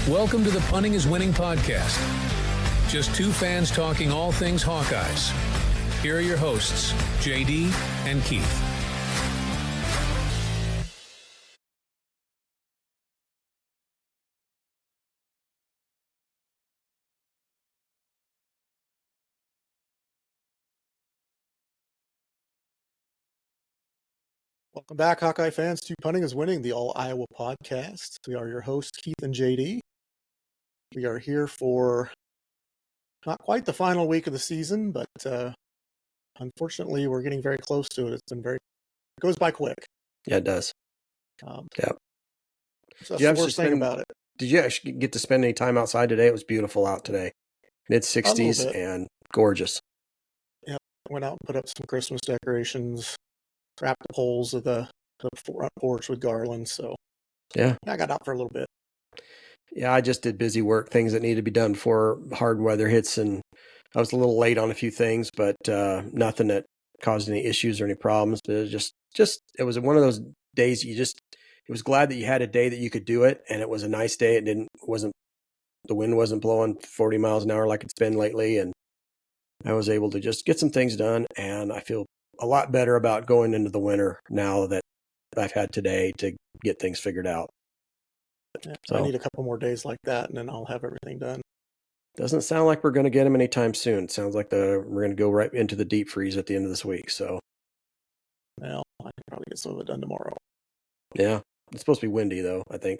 Welcome to the Punting is Winning podcast. Just two fans talking all things Hawkeyes. Here are your hosts, JD and Keith. Welcome back, Hawkeye fans, to Punting is Winning, the All-Iowa podcast. We are your hosts, Keith and JD. We are here for not quite the final week of the season, but unfortunately, we're getting very close to it. It goes by quick. Yeah, it does. Yeah. So that's the worst thing about it. Did you actually get to spend any time outside today? It was beautiful out today. Mid-60s and gorgeous. Yeah, went out and put up some Christmas decorations. Wrapped the poles of the front porch with garlands. So yeah, I got out for a little bit. Yeah, I just did busy work, things that needed to be done before hard weather hits, and I was a little late on a few things, but nothing that caused any issues or any problems. But it it was one of those days it was glad that you had a day that you could do it, and it was a nice day. The wind wasn't blowing 40 miles an hour like it's been lately, and I was able to just get some things done, and I feel a lot better about going into the winter now that I've had today to get things figured out. Yeah, so I need a couple more days like that, and then I'll have everything done. Doesn't sound like we're going to get them anytime soon. It sounds like we're going to go right into the deep freeze at the end of this week. So, well, I can probably get some of it done tomorrow. Yeah, it's supposed to be windy though, I think.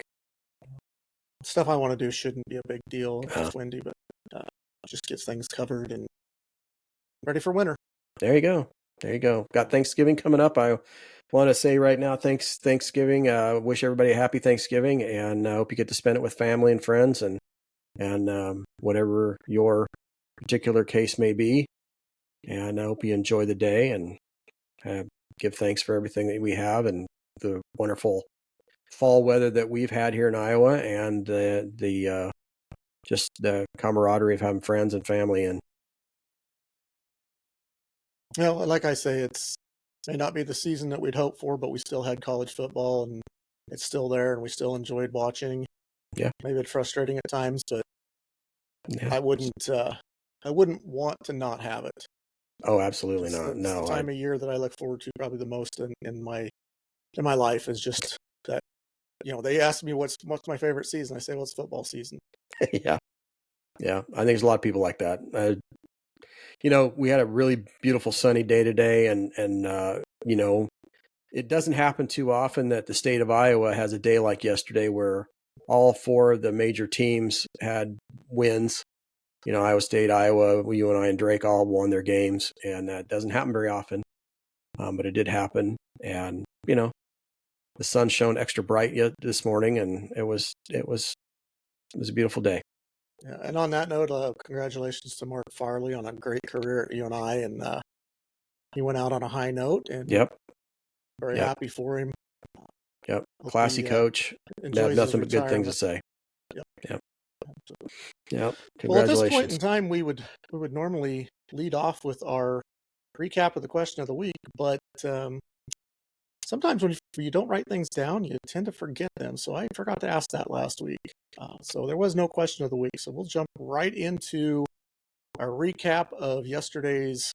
Stuff I want to do shouldn't be a big deal if it's windy, but just gets things covered and ready for winter. There you go. Got Thanksgiving coming up. I want to say right now, Thanksgiving. Wish everybody a happy Thanksgiving, and I hope you get to spend it with family and friends, and whatever your particular case may be. And I hope you enjoy the day and give thanks for everything that we have and the wonderful fall weather that we've had here in Iowa, and just the camaraderie of having friends and family. And well, like I say, it may not be the season that we'd hoped for, but we still had college football, and it's still there, and we still enjoyed watching. Yeah, maybe it's frustrating at times, but yeah. I wouldn't want to not have it. Oh, absolutely not. It's no, the time of year that I look forward to probably the most in my life is just that. They ask me what's my favorite season. I say, well, it's football season. Yeah. I think there's a lot of people like that. We had a really beautiful sunny day today, and it doesn't happen too often that the state of Iowa has a day like yesterday where all four of the major teams had wins. Iowa State, Iowa, UNI, and Drake all won their games, and that doesn't happen very often. But it did happen, and the sun shone extra bright this morning, and it was a beautiful day. Yeah, and on that note, congratulations to Mark Farley on a great career at UNI, and he went out on a high note, and very happy for him. Yep, classy coach. Nothing but good things to say. Yep. Congratulations. Well, at this point in time, we would normally lead off with our recap of the question of the week, but sometimes when you don't write things down, you tend to forget them. So I forgot to ask that last week. So there was no question of the week. So we'll jump right into our recap of yesterday's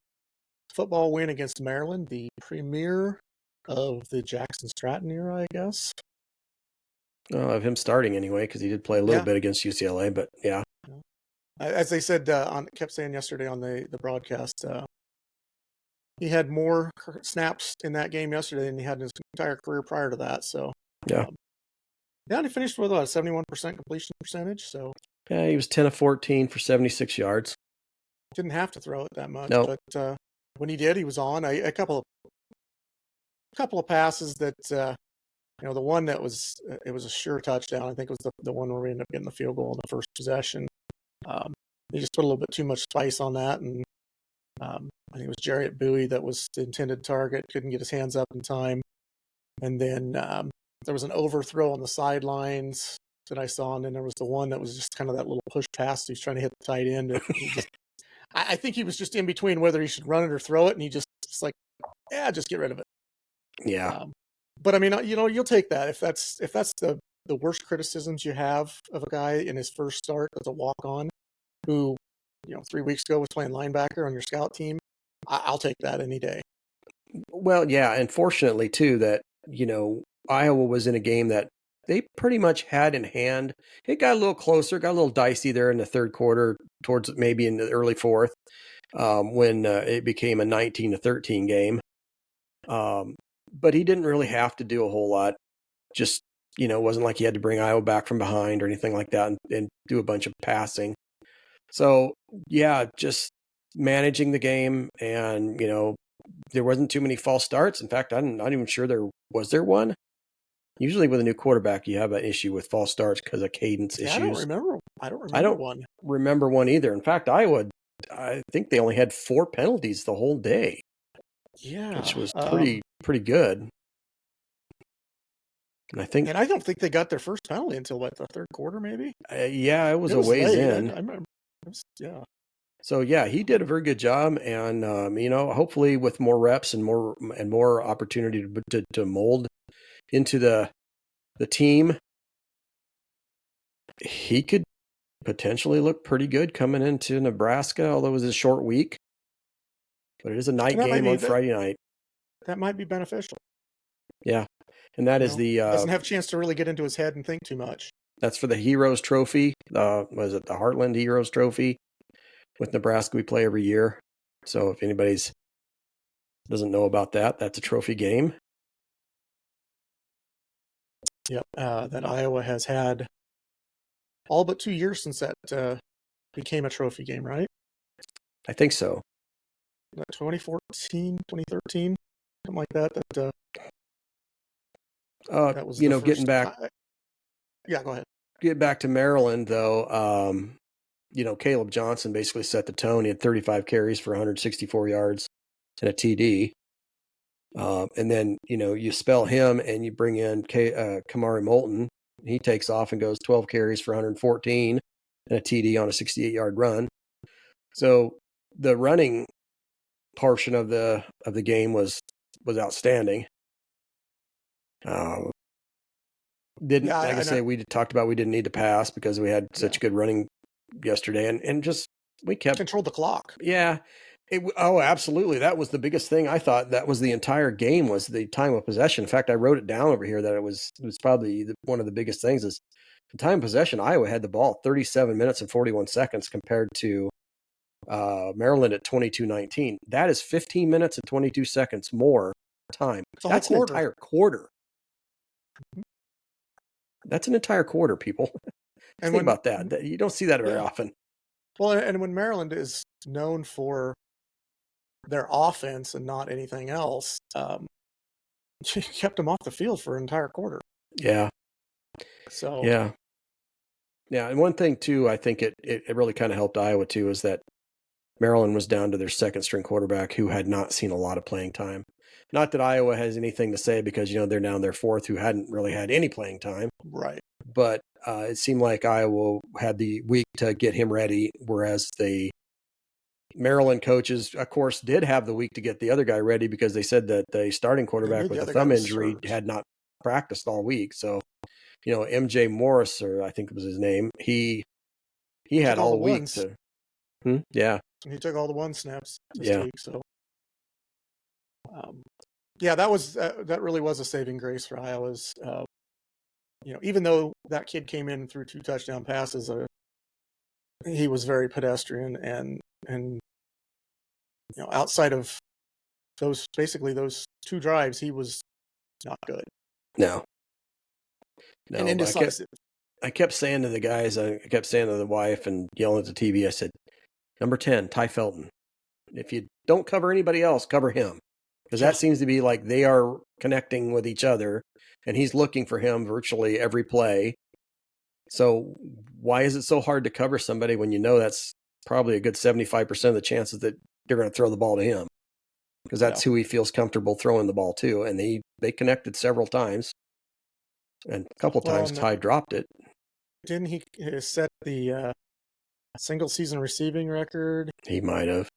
football win against Maryland, the premiere of the Jackson Stratton era, I guess. Well, of him starting anyway, because he did play a little bit against UCLA, but yeah. As they said, kept saying yesterday on the broadcast, he had more snaps in that game yesterday than he had in his entire career prior to that. So and he finished with a 71% completion percentage. So yeah, he was 10 of 14 for 76 yards. Didn't have to throw it that much, but when he did, he was on a couple of passes that the one that was it was a sure touchdown. I think it was the one where we ended up getting the field goal in the first possession. He just put a little bit too much spice on that, and I think it was Jarrett Bowie that was the intended target, couldn't get his hands up in time. And then there was an overthrow on the sidelines that I saw, and then there was the one that was just kind of that little push pass. He was trying to hit the tight end. I think he was just in between whether he should run it or throw it, and he just like, just get rid of it. Yeah. But I mean, you'll take that if that's the the worst criticisms you have of a guy in his first start as a walk-on who, 3 weeks ago was playing linebacker on your scout team, I'll take that any day. Well, yeah, and fortunately too that, Iowa was in a game that they pretty much had in hand. It got a little closer, got a little dicey there in the third quarter, towards maybe in the early fourth, when it became a 19-13 game. But he didn't really have to do a whole lot. Just, it wasn't like he had to bring Iowa back from behind or anything like that and do a bunch of passing. So, yeah, just managing the game, and, there wasn't too many false starts. In fact, I'm not even sure there was one. Usually with a new quarterback, you have an issue with false starts because of cadence issues. I don't remember one. Remember one either. In fact, Iowa, I think they only had 4 penalties the whole day. Yeah, which was pretty good. And I don't think they got their first penalty until the third quarter, maybe. Yeah, it was a ways late. in. I remember. Yeah. So yeah, he did a very good job, and hopefully with more reps and more opportunity to mold into the team, he could potentially look pretty good coming into Nebraska. Although it was a short week, but it is a night game on Friday night. That might be beneficial. Yeah, and that is doesn't have a chance to really get into his head and think too much. That's for the Heroes Trophy. Was it the Heartland Heroes Trophy? With Nebraska, we play every year. So if anybody's doesn't know about that, that's a trophy game. Yep, that Iowa has had all but 2 years since that became a trophy game, right? I think so. 2014, 2013, something like that. That was getting back. Yeah, go ahead. Get back to Maryland, though. Caleb Johnson basically set the tone. He had 35 carries for 164 yards and a TD. And then, you spell him and you bring in Kamari Moulton. He takes off and goes 12 carries for 114 and a TD on a 68-yard run. So the running portion of the game was outstanding. We talked about we didn't need to pass because we had such good running yesterday, and just we kept controlled the clock. Yeah. Absolutely. That was the biggest thing. I thought that was the entire game, was the time of possession. In fact, I wrote it down over here that it was probably one of the biggest things is the time of possession. Iowa had the ball 37 minutes and 41 seconds compared to Maryland at 22:19. That is 15 minutes and 22 seconds more time. That's an entire quarter. Mm-hmm. That's an entire quarter, people. Think about that. You don't see that very often. Well, and when Maryland is known for their offense and not anything else, she kept them off the field for an entire quarter. Yeah. So yeah. And one thing too, I think it really kind of helped Iowa too, is that Maryland was down to their second string quarterback who had not seen a lot of playing time. Not that Iowa has anything to say because they're down their fourth who hadn't really had any playing time. Right. But it seemed like Iowa had the week to get him ready, whereas the Maryland coaches, of course, did have the week to get the other guy ready because they said that the starting quarterback with a thumb injury had not practiced all week. So, MJ Morris, or I think it was his name, he had all week to. Yeah. He took all the 1 snaps this week. So, that really was a saving grace for Iowa's. Even though that kid came in and threw 2 touchdown passes, he was very pedestrian and outside of those 2 drives, he was not good. No, and indecisive. I kept saying to the guys, I kept saying to the wife and yelling at the TV, I said, number 10, Ty Felton. If you don't cover anybody else, cover him. Because that seems to be like they are connecting with each other, and he's looking for him virtually every play. So why is it so hard to cover somebody when that's probably a good 75% of the chances that they're going to throw the ball to him? Because that's who he feels comfortable throwing the ball to. And they connected several times. And a couple times Ty dropped it. Didn't he set the single season receiving record? He might have.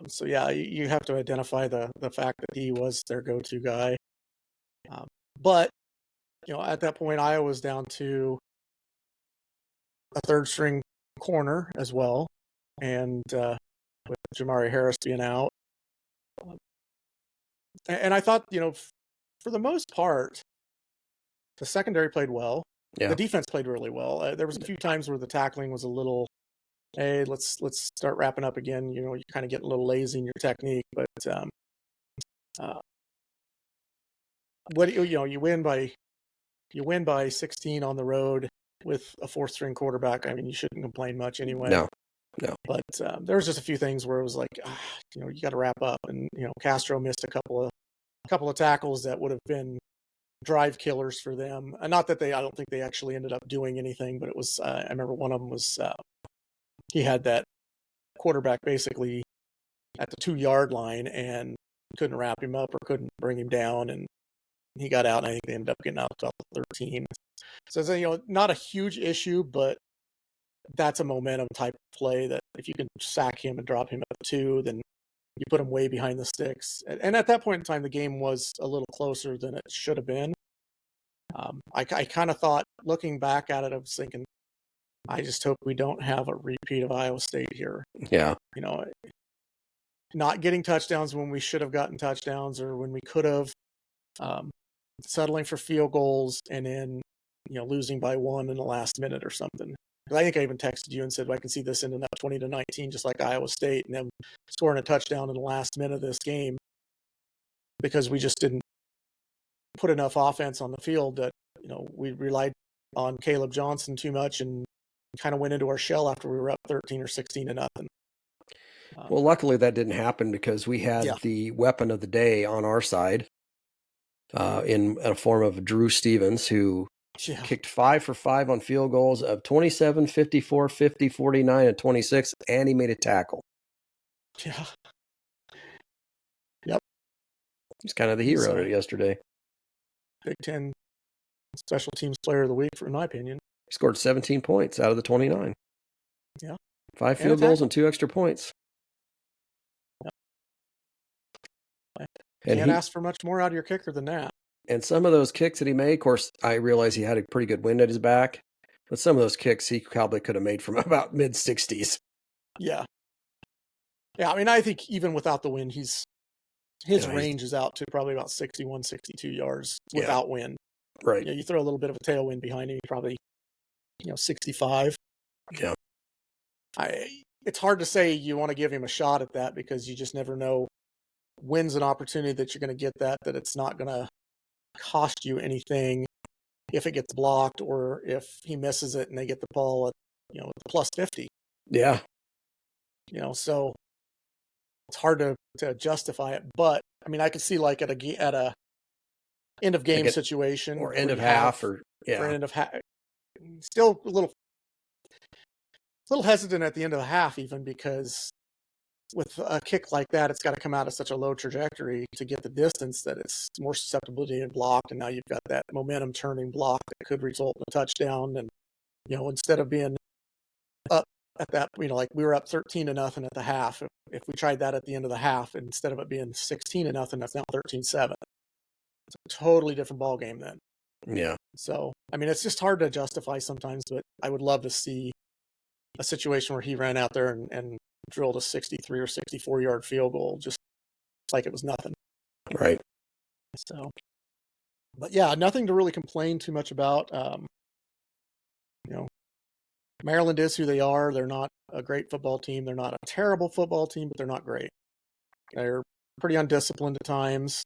So you have to identify the fact that he was their go-to guy. But at that point, Iowa was down to a third string corner as well, and with Jamari Harris being out, and I thought, for the most part, the secondary played well. Yeah. The defense played really well. There was a few times where the tackling was a little, hey, let's start wrapping up again. You kind of get a little lazy in your technique, but what you win by 16 on the road with a fourth string quarterback. I mean, you shouldn't complain much anyway. No. But there was just a few things where it was like, you got to wrap up, and Castro missed a couple of tackles that would have been drive killers for them. And not that I don't think they actually ended up doing anything, but it was. I remember one of them was he had that quarterback basically at the 2-yard line and couldn't wrap him up or couldn't bring him down, and he got out. And I think they ended up getting out about 13. So it's, not a huge issue, but that's a momentum type play that if you can sack him and drop him at 2, then you put him way behind the sticks. And at that point in time, the game was a little closer than it should have been. I kind of thought, looking back at it, I was thinking, I just hope we don't have a repeat of Iowa State here. Yeah. Not getting touchdowns when we should have gotten touchdowns or when we could have, settling for field goals, and then, losing by 1 in the last minute or something. I think I even texted you and said, I can see this ending up 20-19, just like Iowa State, and them scoring a touchdown in the last minute of this game because we just didn't put enough offense on the field that, we relied on Caleb Johnson too much and kind of went into our shell after we were up 13 or 16-0. Well, luckily that didn't happen because we had the weapon of the day on our side in a form of Drew Stevens, who kicked 5 for 5 on field goals of 27, 54, 50, 49, and 26, and he made a tackle. Yeah. Yep. He's kind of the hero yesterday. Big Ten Special Teams Player of the Week, in my opinion. He scored 17 points out of the 29. Yeah. 5 field goals and 2 extra points. Yep. And can't ask for much more out of your kicker than that. And some of those kicks that he made, of course, I realize he had a pretty good wind at his back, but some of those kicks he probably could have made from about mid-60s. Yeah. Yeah, I mean, I think even without the wind, his range is out to probably about 61, 62 yards without wind. Right. You throw a little bit of a tailwind behind him, probably, 65. Yeah. It's hard to say you want to give him a shot at that because you just never know when's an opportunity that you're going to get that it's not going to cost you anything if it gets blocked or if he misses it and they get the ball at, plus 50. Yeah. So it's hard to justify it, but I mean, I could see like at a end of game situation or end of half or end of half, still a little hesitant at the end of the half, even because with a kick like that, it's got to come out at such a low trajectory to get the distance that it's more susceptible to being blocked. And now you've got that momentum turning block that could result in a touchdown. And, instead of being up at that, like we were up 13-0 at the half. If we tried that at the end of the half, instead of it being 16-0, that's now 13-7. It's a totally different ball game then. Yeah. So, I mean, it's just hard to justify sometimes, but I would love to see a situation where he ran out there and drilled a 63 or 64 yard field goal just like it was nothing. Right. So, but yeah, nothing to really complain too much about. Maryland is who they are. They're not a great football team. They're not a terrible football team, but they're not great. They're pretty undisciplined at times.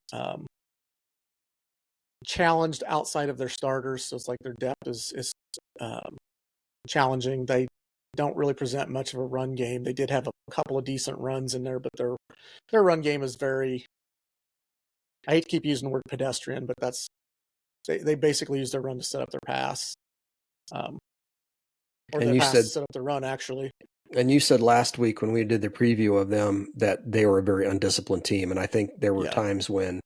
Challenged outside of their starters. So it's like their depth is challenging. They don't really present much of a run game. They did have a couple of decent runs in there, but their run game is very, I hate to keep using the word pedestrian, but they basically use their run to set up their pass. Or their pass to set up their run, actually. And you said last week when we did the preview of them that they were a very undisciplined team. And I think there were times when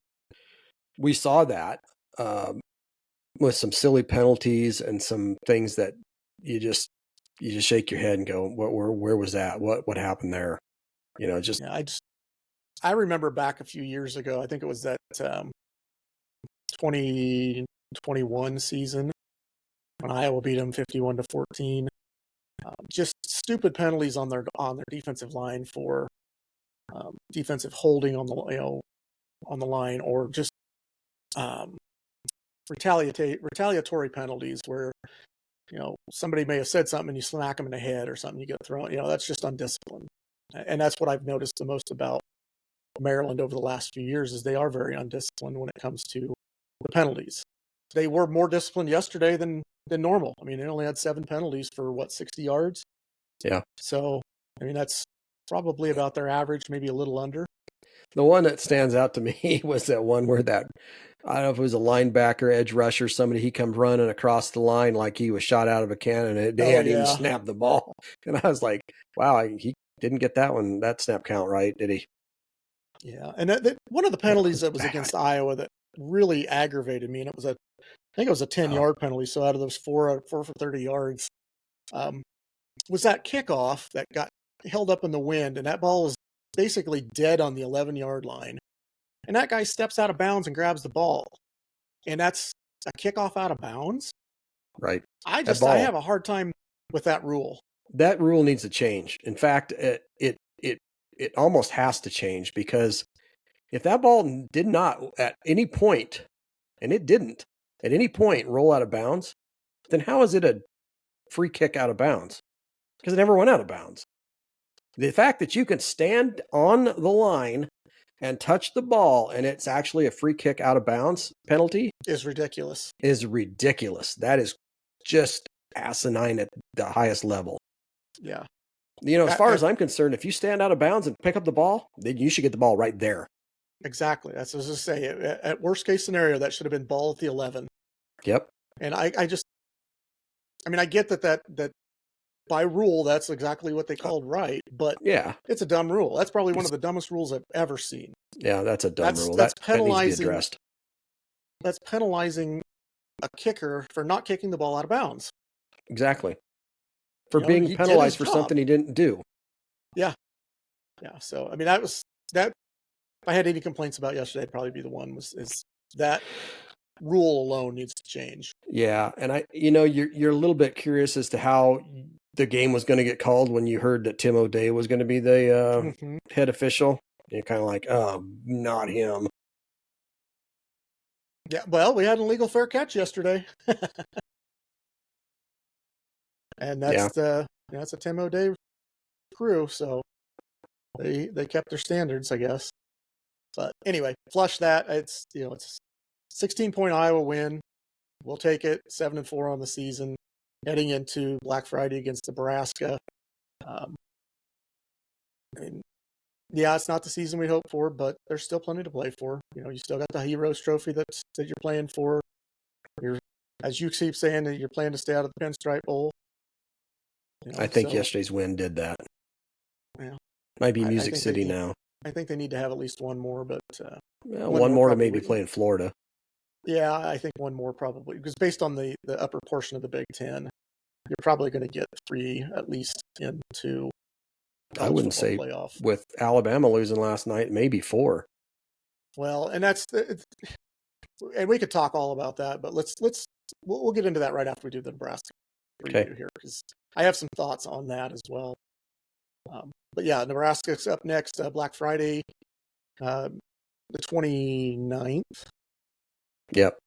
we saw that with some silly penalties and some things that you just shake your head and go, where was that? What happened there? I remember back a few years ago, I think it was that 2019 21 season when Iowa beat them 51-14. Just stupid penalties on their defensive line for defensive holding on the line, or just retaliatory penalties where somebody may have said something and you smack them in the head or something, you get thrown. That's just undisciplined, and that's what I've noticed the most about Maryland over the last few years is they are very undisciplined when it comes to the penalties. They were more disciplined yesterday than normal. I mean, they only had 7 penalties for 60 yards. Yeah. So, I mean, that's probably about their average, maybe a little under. The one that stands out to me was that one where I don't know if it was a linebacker, edge rusher, somebody, he comes running across the line like he was shot out of a cannon and they hadn't even snapped the ball. And I was like, wow, he didn't get that snap count right, did he? Yeah. And one of the penalties that was against Iowa that really aggravated me, and I think it was a 10-yard penalty. So out of those 4 for 30 yards, was that kickoff that got held up in the wind, and that ball was basically dead on the 11-yard line. And that guy steps out of bounds and grabs the ball. And that's a kickoff out of bounds. Right. I have a hard time with that rule. That rule needs to change. In fact, it almost has to change, because if that ball did not at any point, and it didn't at any point roll out of bounds, then how is it a free kick out of bounds? Because it never went out of bounds. The fact that you can stand on the line and touch the ball and it's actually a free kick out of bounds penalty is ridiculous. That is just asinine at the highest level. Yeah. As far as I'm concerned, if you stand out of bounds and pick up the ball, then you should get the ball right there. Exactly. That's what I was just saying. At worst case scenario, that should have been ball at the 11. Yep. And I get that by rule, that's exactly what they called right, but yeah, it's a dumb rule. That's probably one of the dumbest rules I've ever seen. Yeah, that's a dumb rule. That's that needs to be penalizing. addressed. That's penalizing a kicker for not kicking the ball out of bounds. Exactly. For being penalized for something he didn't do. Yeah. Yeah. So, I mean, that. If I had any complaints about yesterday, it'd probably be the one is that rule alone needs to change. Yeah. And you're a little bit curious as to how the game was going to get called when you heard that Tim O'Day was going to be the head official. You're kind of like, oh, not him. Yeah. Well, we had an illegal fair catch yesterday. And that's that's a Tim O'Day crew, so they kept their standards, I guess. But anyway, flush that. It's 16-point Iowa win. We'll take it. 7-4 on the season, heading into Black Friday against Nebraska. It's not the season we hoped for, but there's still plenty to play for. You still got the Heroes Trophy that you're playing for. As you keep saying, that you're playing to stay out of the Pinstripe Bowl. I think yesterday's win did that. Yeah. Might be Music City now. I think they need to have at least one more, but one more to maybe play in Florida. Yeah, I think one more probably, because based on the upper portion of the Big Ten, you're probably going to get 3 at least into. I wouldn't say playoff. With Alabama losing last night, maybe 4. Well, and and we could talk all about that, but we'll get into that right after we do the Nebraska review here, because I have some thoughts on that as well. But yeah, Nebraska's up next, Black Friday, the 29th. Yep.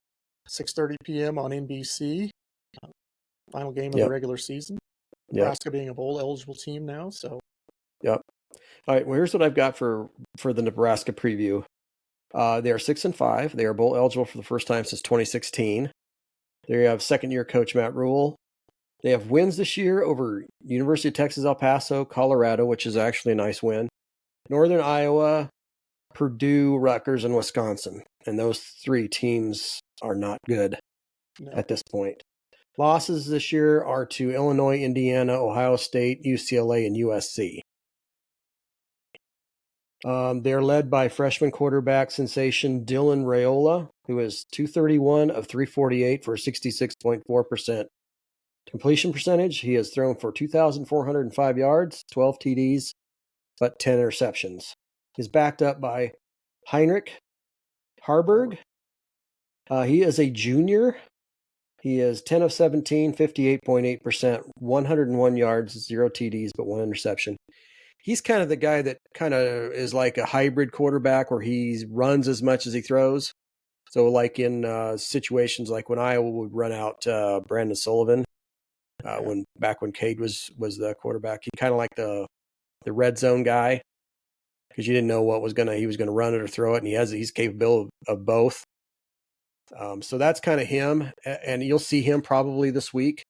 6:30 p.m. on NBC. Final game of the regular season. Nebraska being a bowl eligible team now, so. Yep. All right. Well, here's what I've got for the Nebraska preview. They are 6-5. They are bowl eligible for the first time since 2016. They have second-year coach Matt Rule. They have wins this year over University of Texas El Paso, Colorado, which is actually a nice win, Northern Iowa, Purdue, Rutgers, and Wisconsin. And those 3 teams are not good at this point. Losses this year are to Illinois, Indiana, Ohio State, UCLA, and USC. They're led by freshman quarterback sensation Dylan Raiola, who is 231 of 348 for 66.4% completion percentage. He has thrown for 2,405 yards, 12 TDs, but 10 interceptions. He's backed up by Heinrich Harburg, He is a junior. He is 10 of 17, 58.8%, 101 yards, 0 TDs, but 1 interception. He's kind of the guy that kind of is like a hybrid quarterback where he runs as much as he throws. So like in situations like when Iowa would run out Brandon Sullivan, when Cade was the quarterback, he kind of like the red zone guy because you didn't know he was gonna run it or throw it, and he's capable of both. So that's kind of him, and you'll see him probably this week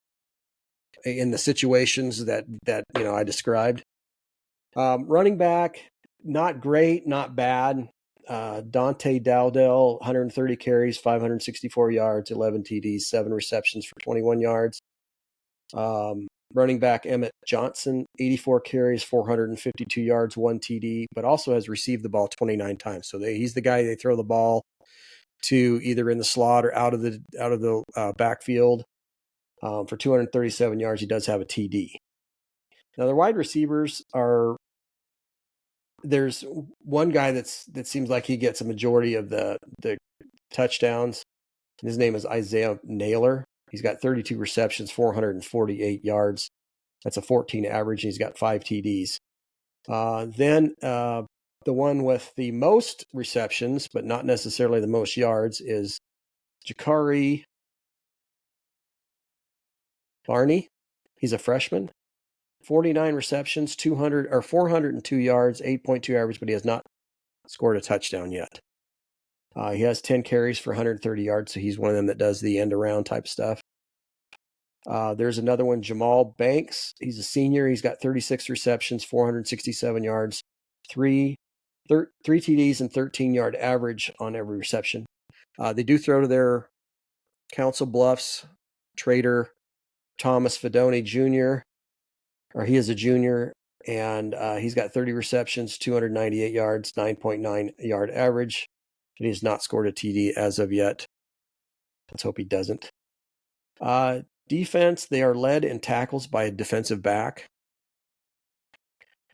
in the situations that I described. Running back, not great, not bad. Dante Dowdell, 130 carries, 564 yards, 11 TDs, 7 receptions for 21 yards. Running back Emmett Johnson, 84 carries, 452 yards, 1 TD, but also has received the ball 29 times. So he's the guy they throw the ball to either in the slot or out of the backfield. For 237 yards, he does have a TD. Now the wide receivers there's one guy that seems like he gets a majority of the touchdowns. His name is Isaiah Naylor. He's got 32 receptions, 448 yards. That's a 14 average, and he's got 5 TDs. Then the one with the most receptions, but not necessarily the most yards, is Jakari Barney. He's a freshman. 49 receptions, 402 yards, 8.2 average, but he has not scored a touchdown yet. He has 10 carries for 130 yards, so he's one of them that does the end around type stuff. There's another one, Jamal Banks. He's a senior. He's got 36 receptions, 467 yards, 3 TDs, and 13-yard average on every reception. They do throw to their Council Bluffs trader, Thomas Fedoni Jr., or he is a junior, and he's got 30 receptions, 298 yards, 9.9 yard average. And he has not scored a TD as of yet. Let's hope he doesn't. Defense, they are led in tackles by a defensive back.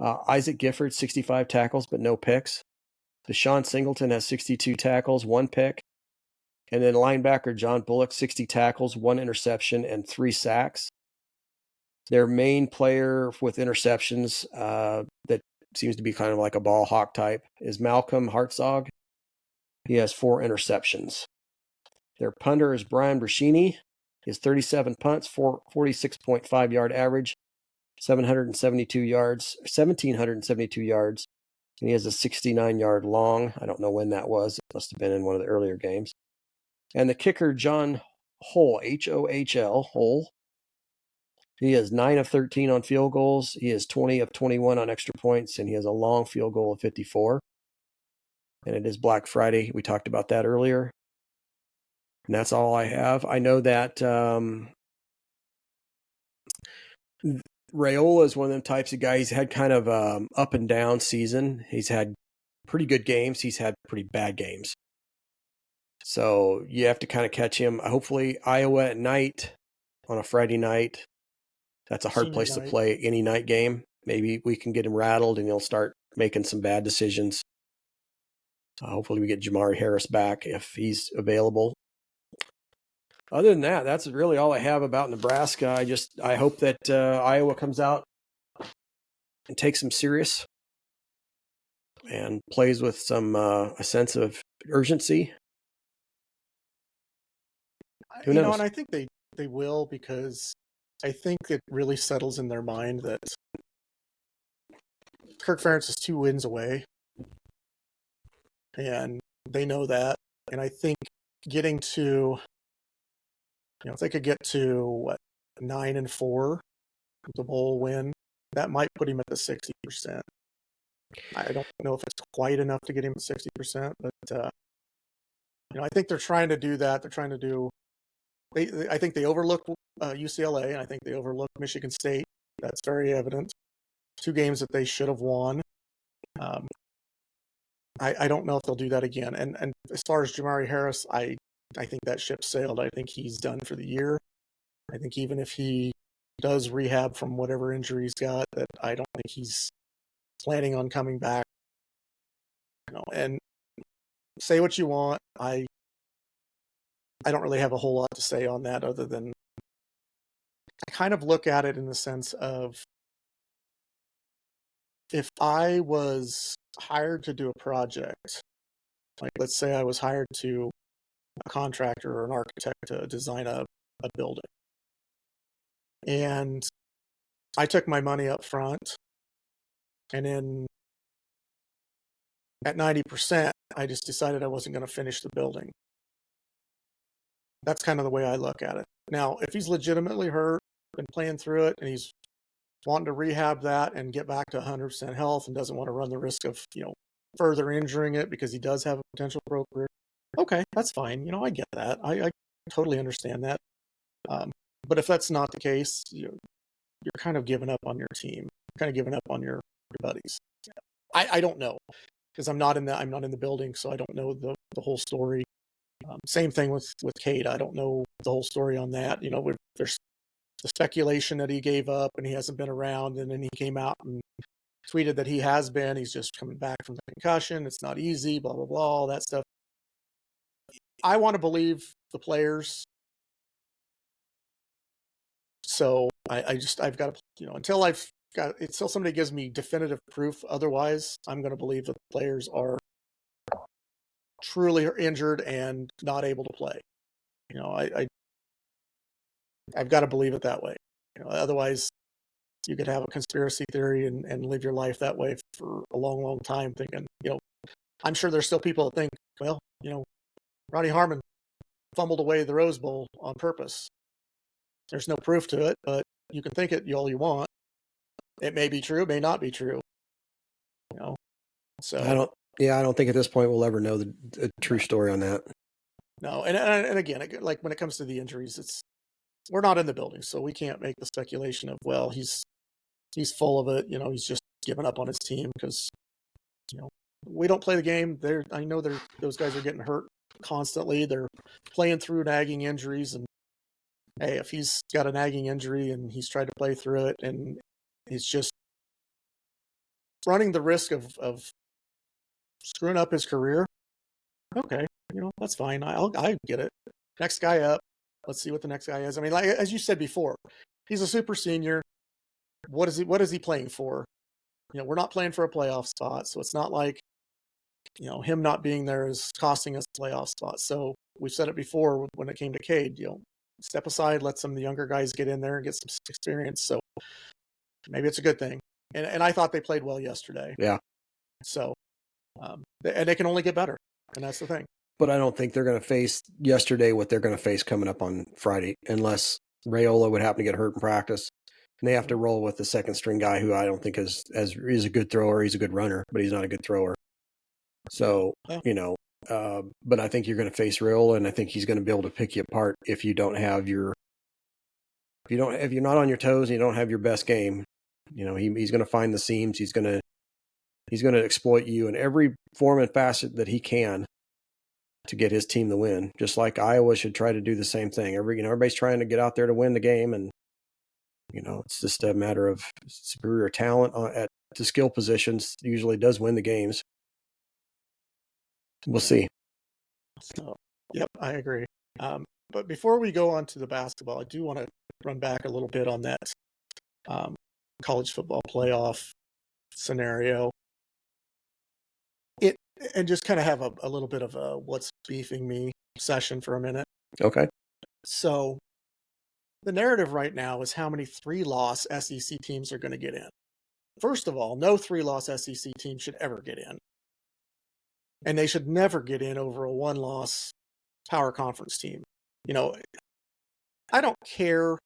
Isaac Gifford, 65 tackles, but no picks. Deshaun Singleton has 62 tackles, 1 pick. And then linebacker John Bullock, 60 tackles, 1 interception, and 3 sacks. Their main player with interceptions that seems to be kind of like a ball hawk type is Malcolm Hartzog. He has 4 interceptions. Their punter is Brian Brashini. He has 37 punts, 46.5 yard average, 1772 yards, and he has a 69-yard long. I don't know when that was. It must have been in one of the earlier games. And the kicker, John Hohl, Hohl, Hohl. He is 9 of 13 on field goals. He is 20 of 21 on extra points, and he has a long field goal of 54. And it is Black Friday. We talked about that earlier. And that's all I have. I know that Raiola is one of them types of guys. He's had kind of up and down season. He's had pretty good games. He's had pretty bad games. So you have to kind of catch him. Hopefully Iowa at night on a Friday night. That's a hard place to play any night game. Maybe we can get him rattled and he'll start making some bad decisions. Hopefully we get Jamari Harris back if he's available. Other than that, that's really all I have about Nebraska. I hope that Iowa comes out and takes them serious and plays with some a sense of urgency. Who knows? And I think they will, because I think it really settles in their mind that Kirk Ferentz is 2 wins away, and they know that. And I think getting to, if they could get to 9-4, the bowl win, that might put him at the 60%. I don't know if it's quite enough to get him at 60%, but I think they're trying to do that. They're trying to do. I think they overlooked UCLA, and I think they overlooked Michigan State. That's very evident. 2 games that they should have won. I don't know if they'll do that again. And as far as Jamari Harris, I think that ship sailed. I think he's done for the year. I think even if he does rehab from whatever injury he's got, that I don't think he's planning on coming back. And say what you want, I don't really have a whole lot to say on that other than I kind of look at it in the sense of if I was hired to do a project, like let's say I was hired to a contractor or an architect to design a building, and I took my money up front, and then at 90%, I just decided I wasn't going to finish the building. That's kind of the way I look at it. Now, if he's legitimately hurt, been playing through it, and he's wanting to rehab that and get back to 100% health and doesn't want to run the risk of, further injuring it because he does have a potential pro career, okay, that's fine. I get that. I totally understand that. But if that's not the case, you're kind of giving up on your team. You're kind of giving up on your buddies. I don't know because I'm not in the building, so I don't know the whole story. Same thing with Cade. I don't know the whole story on that. There's the speculation that he gave up and he hasn't been around, and then he came out and tweeted that he has been. He's just coming back from the concussion. It's not easy, blah, blah, blah, all that stuff. I want to believe the players. So I've got to, until somebody gives me definitive proof otherwise, I'm going to believe that the players are truly injured and not able to play. I've got to believe it that way. Otherwise you could have a conspiracy theory and live your life that way for a long, long time thinking, I'm sure there's still people that think, well, Ronnie Harmon fumbled away the Rose Bowl on purpose. There's no proof to it, but you can think it all you want. It may be true, it may not be true. So I don't think at this point we'll ever know the true story on that. No, and again, like when it comes to the injuries, we're not in the building, so we can't make the speculation of, well, he's full of it. He's just given up on his team because we don't play the game. I know those guys are getting hurt constantly. They're playing through nagging injuries, and hey, if he's got a nagging injury and he's tried to play through it and he's just running the risk of screwing up his career, okay, that's fine. I get it. Next guy up. Let's see what the next guy is. I mean, like as you said before, he's a super senior. What is he playing for? We're not playing for a playoff spot, so it's not like him not being there is costing us a playoff spot. So we've said it before when it came to Cade, step aside, let some of the younger guys get in there and get some experience. So maybe it's a good thing. And I thought they played well yesterday. Yeah. So and they can only get better, and that's the thing. But I don't think they're going to face yesterday what they're going to face coming up on Friday, unless Raiola would happen to get hurt in practice. And they have to roll with the second string guy who I don't think is a good thrower. He's a good runner, but he's not a good thrower. So, yeah. But I think you're going to face Raiola, and I think he's going to be able to pick you apart if you don't have if you're not on your toes and you don't have your best game. He's going to find the seams. He's going to exploit you in every form and facet that he can to get his team the win. Just like Iowa should try to do the same thing. Everybody's trying to get out there to win the game, and it's just a matter of superior talent at the skill positions usually does win the games. We'll see. So, yep, I agree. But before we go on to the basketball, I do want to run back a little bit on that college football playoff scenario. And just kind of have a little bit of a what's beefing me session for a minute. Okay. So the narrative right now is how many 3-loss SEC teams are going to get in. First of all, no 3-loss SEC team should ever get in. And they should never get in over a 1-loss power conference team. I don't care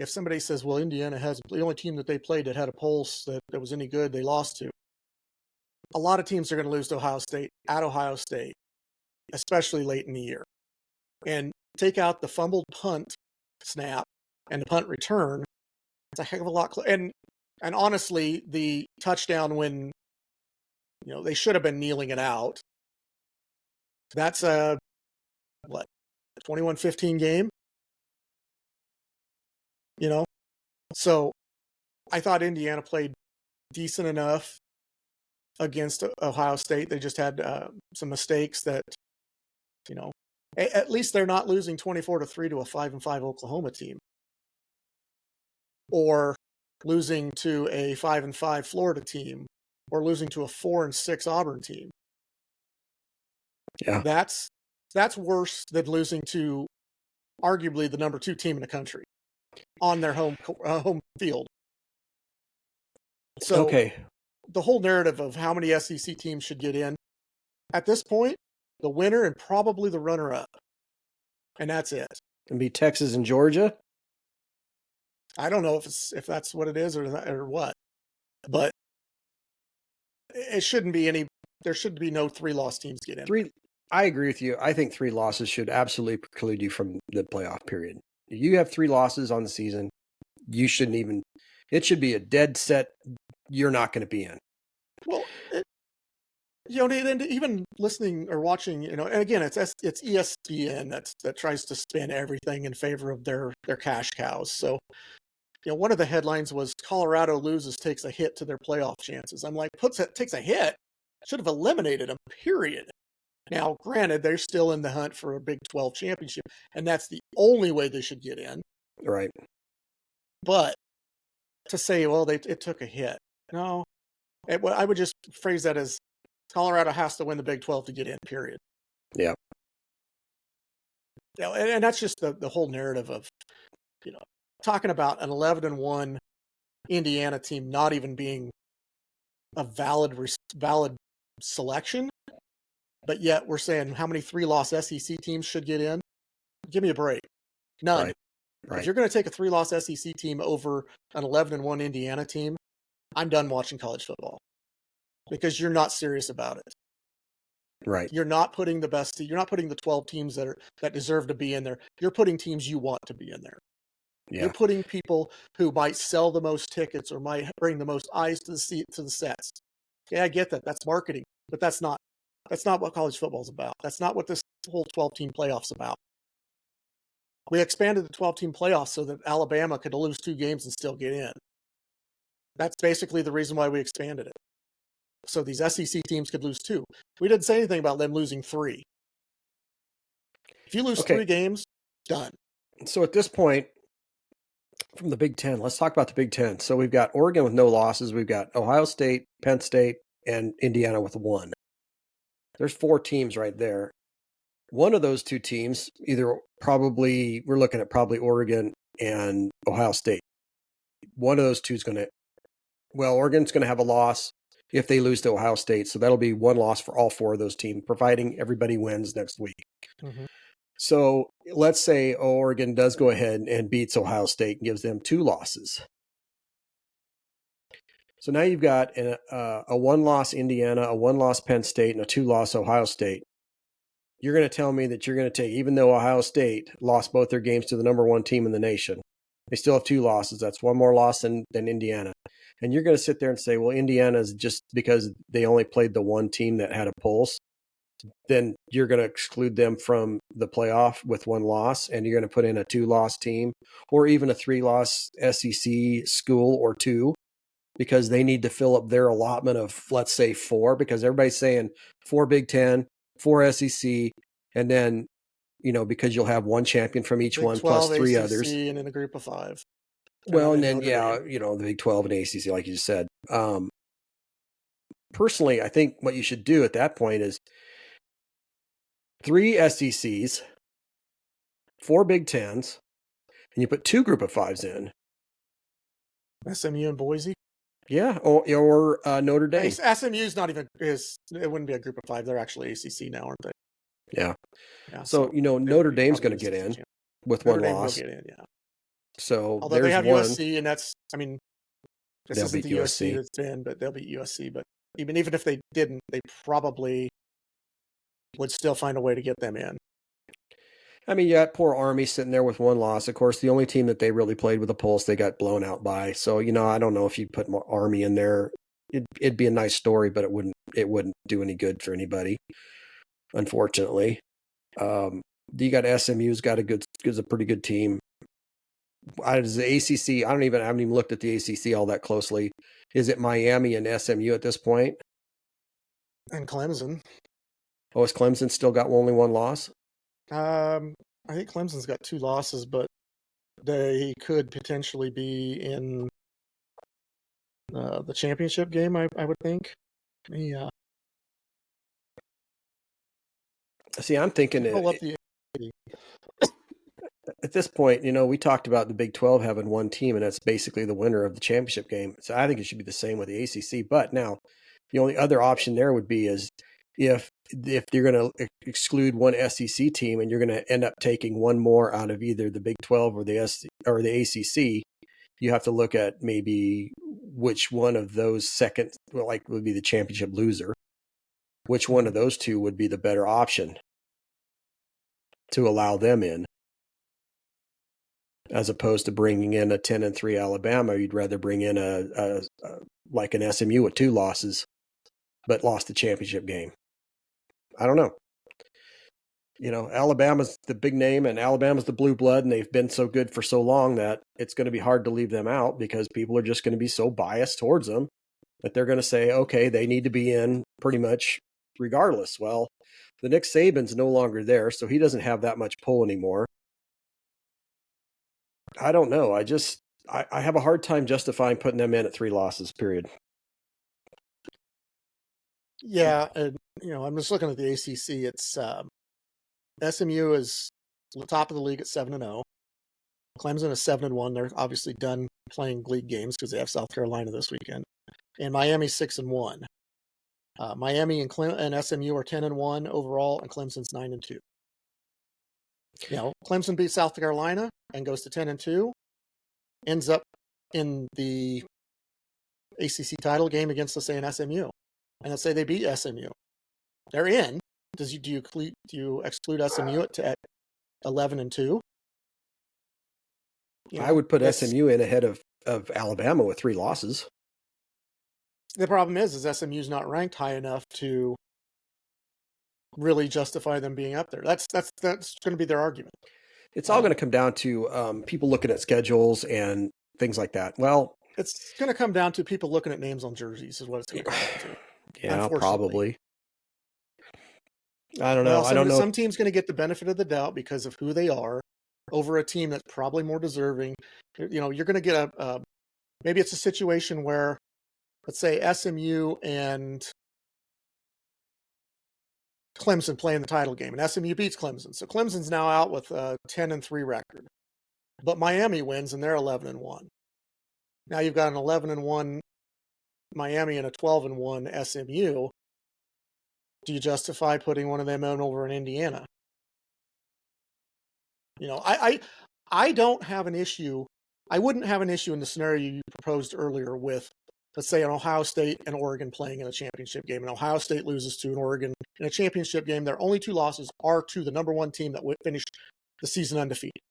if somebody says, well, Indiana has the only team that they played that had a pulse that was any good, they lost to. A lot of teams are going to lose to Ohio State at Ohio State, especially late in the year. And take out the fumbled punt snap and the punt return, it's a heck of a lot. And honestly, the touchdown when they should have been kneeling it out. That's a 21-15 game. So I thought Indiana played decent enough against Ohio State. They just had some mistakes that, At least they're not losing 24-3 to a 5-5 Oklahoma team, or losing to a 5-5 Florida team, or losing to a 4-6 Auburn team. Yeah. That's worse than losing to arguably the number 2 team in the country on their home field. So Okay. the whole narrative of how many SEC teams should get in, at this point, the winner and probably the runner-up, and that's it. And be Texas and Georgia. I don't know if that's what it is or what, but it shouldn't be any. There should be no 3-loss teams get in. I agree with you. I think 3 losses should absolutely preclude you from the playoff period. If you have 3 losses on the season, you shouldn't even. It should be a dead set. You're not going to be in. Well, and even listening or watching, and again, it's ESPN that tries to spin everything in favor of their cash cows. So, one of the headlines was Colorado loses, takes a hit to their playoff chances. I'm like, takes a hit, should have eliminated them, period. Now, granted, they're still in the hunt for a Big 12 championship, and that's the only way they should get in. Right. But to say, well, it took a hit. No, I would just phrase that as Colorado has to win the Big 12 to get in, period. Yeah. And that's just the whole narrative of, talking about an 11-1 Indiana team not even being a valid selection, but yet we're saying how many 3-loss SEC teams should get in? Give me a break. None. Right. If you're going to take a 3-loss SEC team over an 11-1 Indiana team, I'm done watching college football, because you're not serious about it. Right. You're not putting you're not putting the 12 teams that deserve to be in there. You're putting teams you want to be in there. Yeah. You're putting people who might sell the most tickets or might bring the most eyes to the sets. Yeah, I get that. That's marketing, but that's not what college football is about. That's not what this whole 12-team playoff's about. We expanded the 12-team playoffs so that Alabama could lose 2 games and still get in. That's basically the reason why we expanded it. So these SEC teams could lose 2. We didn't say anything about them losing 3. If you lose 3 games, done. So at this point, from the Big Ten, let's talk about the Big Ten. So we've got Oregon with no losses. We've got Ohio State, Penn State, and Indiana with 1. There's 4 teams right there. One of those 2 teams, we're looking at probably Oregon and Ohio State. One of those 2 is Oregon's going to have a loss if they lose to Ohio State. So that'll be 1 loss for all 4 of those teams, providing everybody wins next week. Mm-hmm. So let's say Oregon does go ahead and beats Ohio State and gives them 2 losses. So now you've got a 1-loss Indiana, a 1-loss Penn State, and a 2-loss Ohio State. You're going to tell me that you're going to take, even though Ohio State lost both their games to the number 1 team in the nation, they still have 2 losses. That's 1 more loss than Indiana. And you're going to sit there and say, well, Indiana's just because they only played the 1 team that had a pulse, then you're going to exclude them from the playoff with 1 loss, and you're going to put in a 2-loss team or even a 3-loss SEC school or 2, because they need to fill up their allotment of, let's say, 4, because everybody's saying 4 Big Ten, 4 SEC, and then, because you'll have 1 champion from each Big one 12, plus 3 ACC, others. and in a group of 5. Well, and then, the Big 12 and ACC, like you just said. Personally, I think what you should do at that point is 3 SECs, 4 Big Tens, and you put 2 group of 5s in. SMU and Boise? Yeah, or Notre Dame. SMU's not even, it wouldn't be a group of 5. They're actually ACC now, aren't they? Yeah. So Notre Dame's going to get in with Notre 1 Dame loss. Will get in, yeah. So although they have USC, and that's, this they'll isn't beat the USC. USC that's been, but they'll beat USC. But even if they didn't, they probably would still find a way to get them in. You got poor Army sitting there with 1 loss. Of course, the only team that they really played with a pulse, they got blown out by. So, I don't know if you'd put more Army in there. It'd be a nice story, but it wouldn't do any good for anybody, unfortunately. You got SMU's got a pretty good team. As the ACC, I haven't even looked at the ACC all that closely. Is it Miami and SMU at this point? And Clemson. Oh, has Clemson still got only 1 loss? I think Clemson's got 2 losses, but they could potentially be in the championship game. I would think. Yeah. See, I'm thinking Pull up the. at this point, we talked about the Big 12 having one team, and that's basically the winner of the championship game. So I think it should be the same with the ACC. But now, the only other option there would be is if you're going to exclude one SEC team and you're going to end up taking one more out of either the Big 12 or the ACC, you have to look at maybe which one of those would be the championship loser. Which one of those two would be the better option to allow them in, as opposed to bringing in a 10-3 Alabama? You'd rather bring in like an SMU with 2 losses, but lost the championship game. I don't know. Alabama's the big name and Alabama's the blue blood, and they've been so good for so long that it's going to be hard to leave them out because people are just going to be so biased towards them that they're going to say, okay, they need to be in pretty much regardless. Well, the Nick Saban's no longer there, so he doesn't have that much pull anymore. I don't know. I have a hard time justifying putting them in at 3 losses, period. Yeah, and I'm just looking at the ACC. It's SMU is the top of the league at 7-0. Clemson is 7-1. They're obviously done playing league games because they have South Carolina this weekend. And Miami's 6-1. Miami and SMU are 10-1 overall, and Clemson's 9-2. Clemson beats South Carolina and goes to 10-2. Ends up in the ACC title game against, let's say, an SMU. And let's say they beat SMU. They're in. Do you exclude SMU at 11-2? I would put SMU in ahead of Alabama with 3 losses. The problem is SMU's not ranked high enough to really justify them being up there. That's going to be their argument. It's all going to come down to people looking at schedules and things like that. Well, it's going to come down to people looking at names on jerseys is what it's going to come down to. Yeah, probably. I don't know. I don't know. Some team's going to get the benefit of the doubt because of who they are over a team that's probably more deserving. You're going to get maybe it's a situation where, let's say, SMU and Clemson play in the title game, and SMU beats Clemson. So Clemson's now out with a 10-3 record. But Miami wins, and they're 11-1. Now you've got an 11-1 Miami and a 12-1 SMU. Do you justify putting one of them in over in Indiana? I don't have an issue. I wouldn't have an issue in the scenario you proposed earlier with, let's say, an Ohio State and Oregon playing in a championship game, and Ohio State loses to an Oregon in a championship game. Their only 2 losses are to the number 1 team that would finish the season undefeated.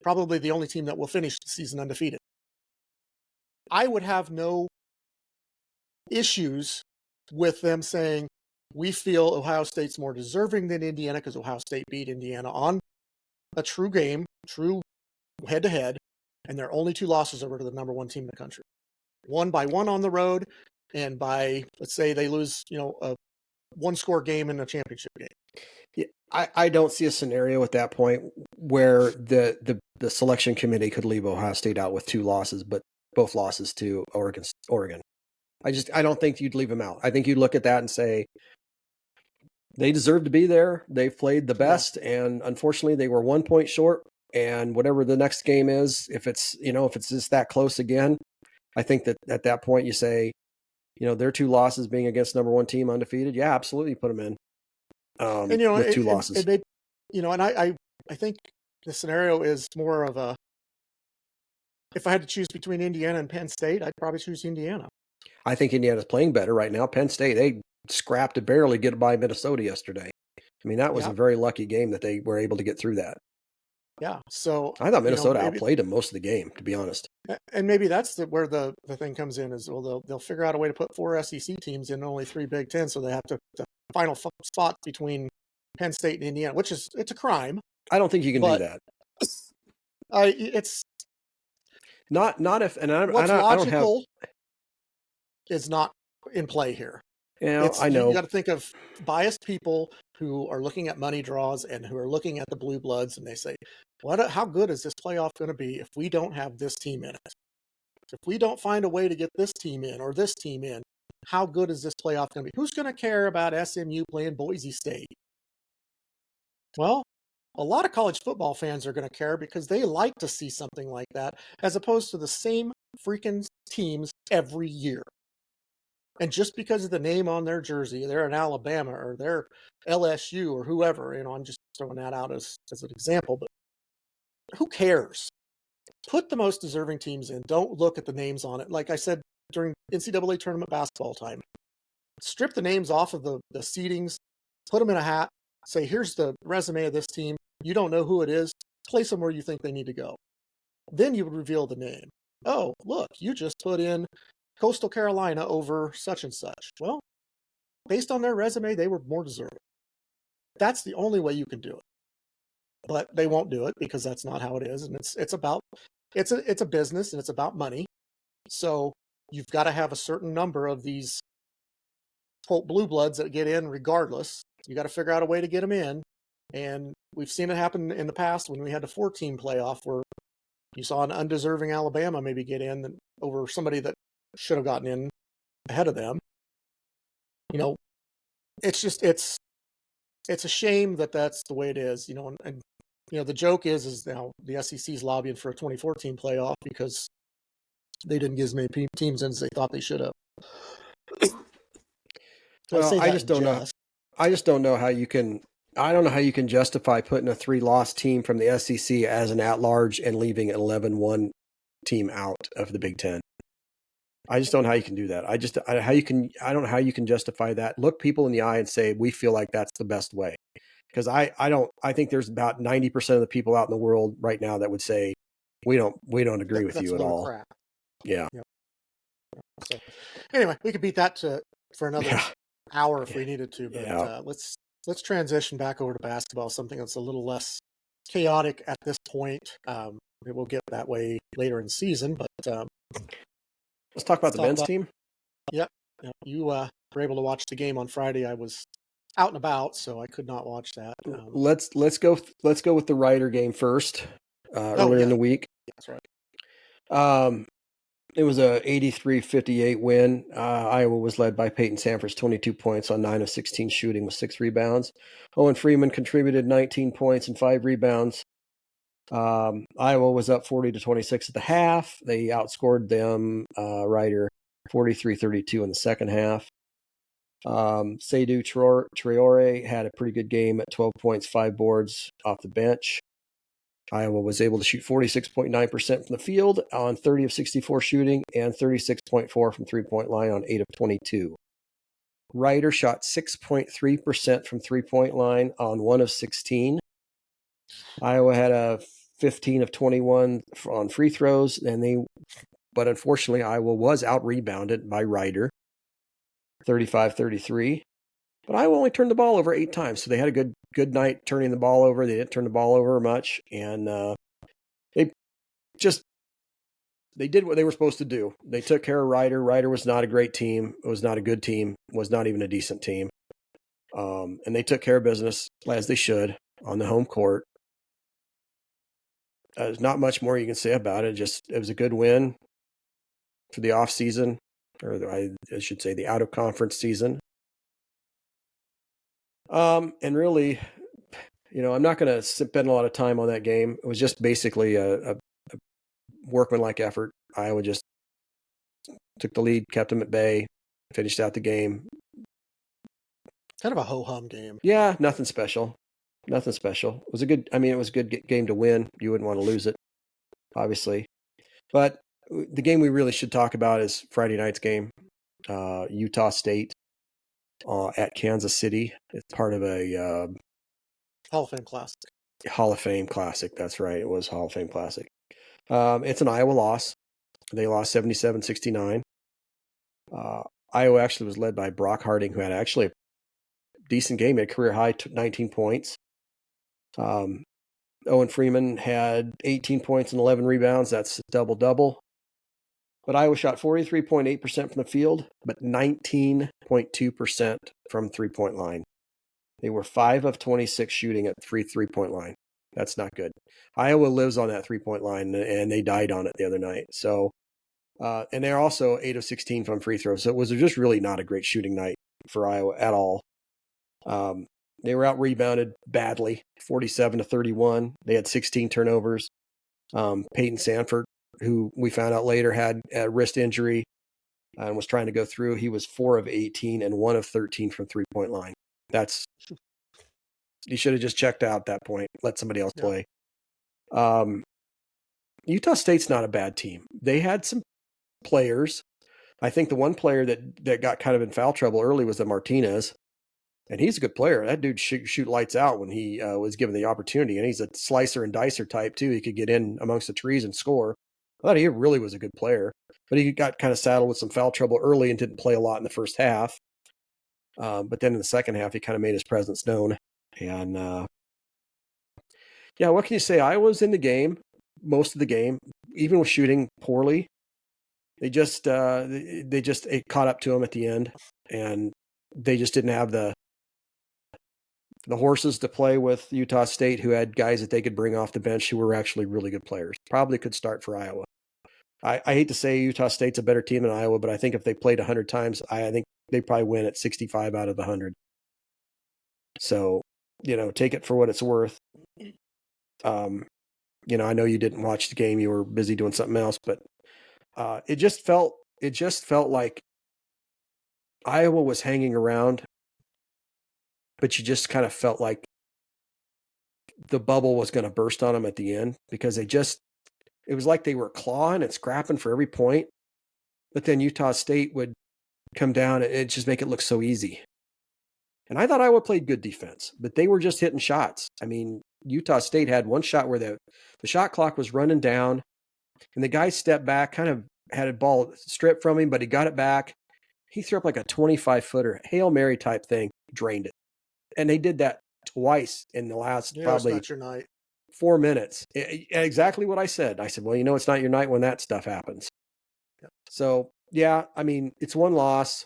Probably the only team that will finish the season undefeated. I would have no issues with them saying, we feel Ohio State's more deserving than Indiana because Ohio State beat Indiana on a true game, true head-to-head, and their only 2 losses are to the number 1 team in the country. 1-1 on the road, and by, let's say, they lose, a 1-score game in a championship game. Yeah, I don't see a scenario at that point where the selection committee could leave Ohio State out with 2 losses, but both losses to Oregon. I don't think you'd leave them out. I think you'd look at that and say, they deserve to be there. They've played the best, and unfortunately, they were 1 point short. And whatever the next game is, if it's just that close again, I think that at that point you say, their 2 losses being against number 1 team undefeated. Yeah, absolutely, put them in. With 2 losses. I think the scenario is more of a. If I had to choose between Indiana and Penn State, I'd probably choose Indiana. I think Indiana's playing better right now. Penn State, they scrapped to barely get by Minnesota yesterday. I mean, that was a very lucky game that they were able to get through that. Yeah, so I thought Minnesota outplayed them most of the game, to be honest. And maybe that's where the thing comes in is, well, they'll figure out a way to put 4 SEC teams in, only 3 Big Ten, so they have to the final spot between Penn State and Indiana, which it's a crime. I don't think you can do that. It's not if, and I logical don't have is not in play here. I know You got to think of biased people who are looking at money draws and who are looking at the blue bloods, and they say, how good is this playoff going to be if we don't have this team in it? If we don't find a way to get this team in or this team in, how good is this playoff going to be? Who's going to care about SMU playing Boise State? Well, a lot of college football fans are going to care because they like to see something like that, as opposed to the same freaking teams every year. And just because of the name on their jersey, they're in Alabama or they're LSU or whoever, I'm just throwing that out as an example, but who cares? Put the most deserving teams in. Don't look at the names on it. Like I said, during NCAA tournament basketball time, strip the names off of the seedings, put them in a hat, say, here's the resume of this team. You don't know who it is. Place them where you think they need to go. Then you would reveal the name. Oh, look, you just put in Coastal Carolina over such and such. Well, based on their resume, they were more deserving. That's the only way you can do it. But they won't do it because that's not how it is. And it's a business and it's about money. So you've got to have a certain number of these quote blue bloods that get in regardless. You got to figure out a way to get them in. And we've seen it happen in the past when we had a 4-team playoff where you saw an undeserving Alabama maybe get in over somebody that should have gotten in ahead of them. It's a shame that that's the way it is, and the joke is now the SEC's lobbying for a 24-team playoff because they didn't get as many teams in as they thought they should have. Well, I just don't know. I just don't know how you can. I don't know how you can justify putting a 3-loss team from the SEC as an at-large and leaving an 11-1 team out of the Big Ten. I just don't know how you can do that. I don't know how you can justify that. Look people in the eye and say, we feel like that's the best way. Because I think there's about 90% of the people out in the world right now that would say, we don't agree with you at all. Crap. Yeah. So, anyway, we could beat that for another hour if we needed to, but let's transition back over to basketball, something that's a little less chaotic at this point. We'll get that way later in the season, but let's talk about the men's team. Yep. You were able to watch the game on Friday. I was out and about, so I could not watch that. Let's go with the Rider game first. Earlier in the week. That's right. It was a 83-58 win. Iowa was led by Peyton Sanford's 22 points on 9 of 16 shooting with 6 rebounds. Owen Freeman contributed 19 points and 5 rebounds. Iowa was up 40-26 at the half. They outscored them, Rider, 43-32 in the second half. Seydou Traore had a pretty good game at 12 points, 5 boards off the bench. Iowa was able to shoot 46.9% from the field on 30 of 64 shooting and 36.4 from three-point line on 8 of 22. Rider shot 6.3% from three-point line on 1 of 16. Iowa had a 15 of 21 on free throws, but unfortunately Iowa was out-rebounded by Rider, 35-33. But Iowa only turned the ball over 8 times, so they had a good night turning the ball over. They didn't turn the ball over much, and they did what they were supposed to do. They took care of Rider. Rider was not a great team. It was not a good team. It was not even a decent team. And they took care of business as they should on the home court. There's not much more you can say about it. It was a good win for the off season, or I should say the out of conference season. And really, I'm not going to spend a lot of time on that game. It was just basically a workmanlike effort. Iowa just took the lead, kept them at bay, finished out the game. Kind of a ho-hum game. Yeah, nothing special. Nothing special. It was a good game to win. You wouldn't want to lose it, obviously. But the game we really should talk about is Friday night's game, Utah State. At Kansas City. It's part of a Hall of Fame Classic. Hall of Fame Classic. That's right. It was Hall of Fame Classic. It's an Iowa loss. They lost 77-69. Iowa actually was led by Brock Harding, who had actually a decent game, at career high 19 points. Owen Freeman had 18 points and 11 rebounds. That's a double-double. But Iowa shot 43.8% from the field, but 19.2% from three-point line. They were 5 of 26 shooting at three-point line. That's not good. Iowa lives on that 3-point line, and they died on it the other night. So, and they're also 8 of 16 from free throws. So it was just really not a great shooting night for Iowa at all. They were out rebounded badly, 47-31. They had 16 turnovers. Peyton Sanford, who we found out later had a wrist injury and was trying to go through. He was 4 of 18 and 1 of 13 from 3-point line. You should have just checked out at that point, let somebody else play. Utah State's not a bad team. They had some players. I think the one player that got kind of in foul trouble early was the Martinez, and he's a good player. That dude shoot lights out when he was given the opportunity, and he's a slicer and dicer type too. He could get in amongst the trees and score. I thought he really was a good player, but he got kind of saddled with some foul trouble early and didn't play a lot in the first half. But then in the second half, he kind of made his presence known. And what can you say? Iowa's in the game most of the game, even with shooting poorly. They just it caught up to them at the end, and they just didn't have the horses to play with Utah State, who had guys that they could bring off the bench who were actually really good players. Probably could start for Iowa. I hate to say Utah State's a better team than Iowa, but I think if they played 100 times, I think they probably win at 65 out of the 100. So, take it for what it's worth. I know you didn't watch the game; you were busy doing something else, but it just felt like Iowa was hanging around, but you just kind of felt like the bubble was going to burst on them at the end, because it was like they were clawing and scrapping for every point, but then Utah State would come down and just make it look so easy. And I thought Iowa played good defense, but they were just hitting shots. I mean, Utah State had one shot where the shot clock was running down, and the guy stepped back, kind of had a ball stripped from him, but he got it back. He threw up like a 25-footer, Hail Mary type thing, drained it. And they did that twice in the last probably it's not your night. 4 minutes. Exactly what I said. I said, well, it's not your night when that stuff happens. Yep. So, I mean, it's one loss.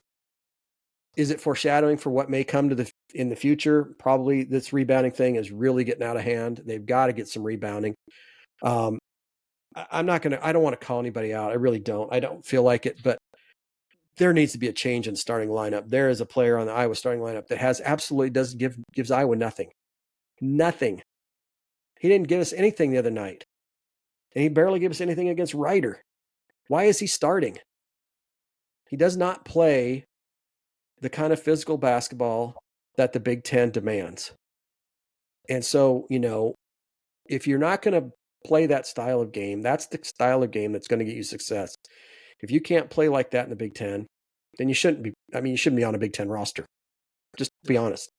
Is it foreshadowing for what may come in the future? Probably. This rebounding thing is really getting out of hand. They've got to get some rebounding. I don't want to call anybody out. I really don't. I don't feel like it, but there needs to be a change in the starting lineup. There is a player on the Iowa starting lineup that gives Iowa nothing. Nothing. He didn't give us anything the other night. And he barely gave us anything against Ryder. Why is he starting? He does not play the kind of physical basketball that the Big Ten demands. And so, if you're not going to play that style of game, that's the style of game that's going to get you success. If you can't play like that in the Big Ten, then you shouldn't be on a Big Ten roster. Just be honest.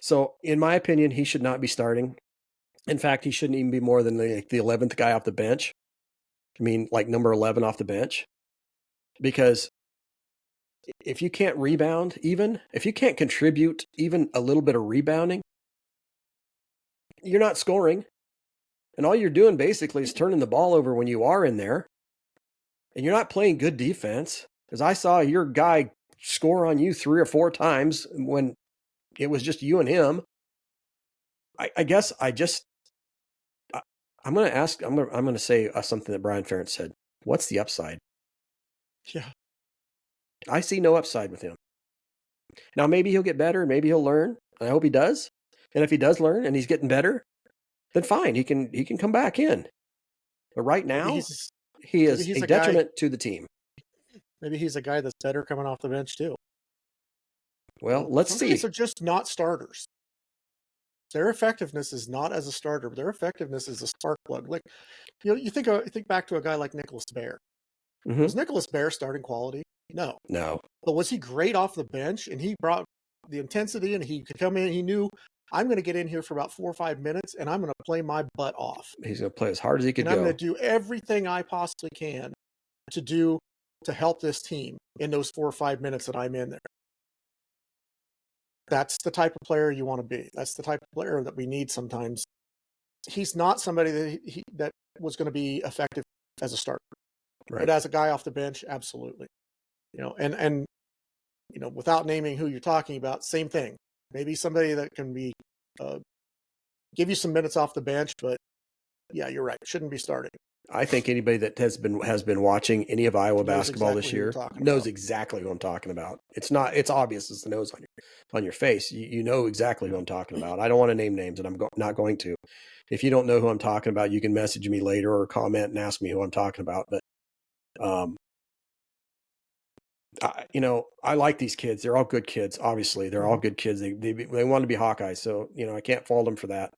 So, in my opinion, he should not be starting. In fact, he shouldn't even be more than the 11th guy off the bench. I mean, like number 11 off the bench. Because if you can't rebound, even if you can't contribute even a little bit of rebounding, you're not scoring. And all you're doing basically is turning the ball over when you are in there. And you're not playing good defense. Because I saw your guy score on you 3 or 4 times when it was just you and him. I'm going to say something that Brian Ferentz said. What's the upside? Yeah. I see no upside with him. Now, maybe he'll get better. Maybe he'll learn. I hope he does. And if he does learn and he's getting better, then fine. He can come back in. But right now, he is a detriment to the team. Maybe he's a guy that's better coming off the bench too. Well, let's see. These are just not starters. Their effectiveness is not as a starter, but their effectiveness is a spark plug. Like, you think back to a guy like Nicholas Baer. Mm-hmm. Was Nicholas Baer starting quality? No. But was he great off the bench? And he brought the intensity, and he could come in. He knew, I'm going to get in here for about 4 or 5 minutes, and I'm going to play my butt off. He's going to play as hard as he can go. I'm going to do everything I possibly can to help this team in those 4 or 5 minutes that I'm in there. That's the type of player you want to be. That's the type of player that we need sometimes. He's not somebody that was going to be effective as a starter. Right. But as a guy off the bench, absolutely. And without naming who you're talking about, same thing. maybe somebody that can be give you some minutes off the bench, but yeah, you're right. Shouldn't be starting. I think anybody that has been watching any of Iowa basketball this year knows exactly who I'm talking about. It's obvious as the nose on your face. You know exactly who I'm talking about. I don't want to name names, and I'm not going to. If you don't know who I'm talking about, you can message me later or comment and ask me who I'm talking about. But, I like these kids. They're all good kids. Obviously, they're all good kids. They want to be Hawkeyes, so I can't fault them for that.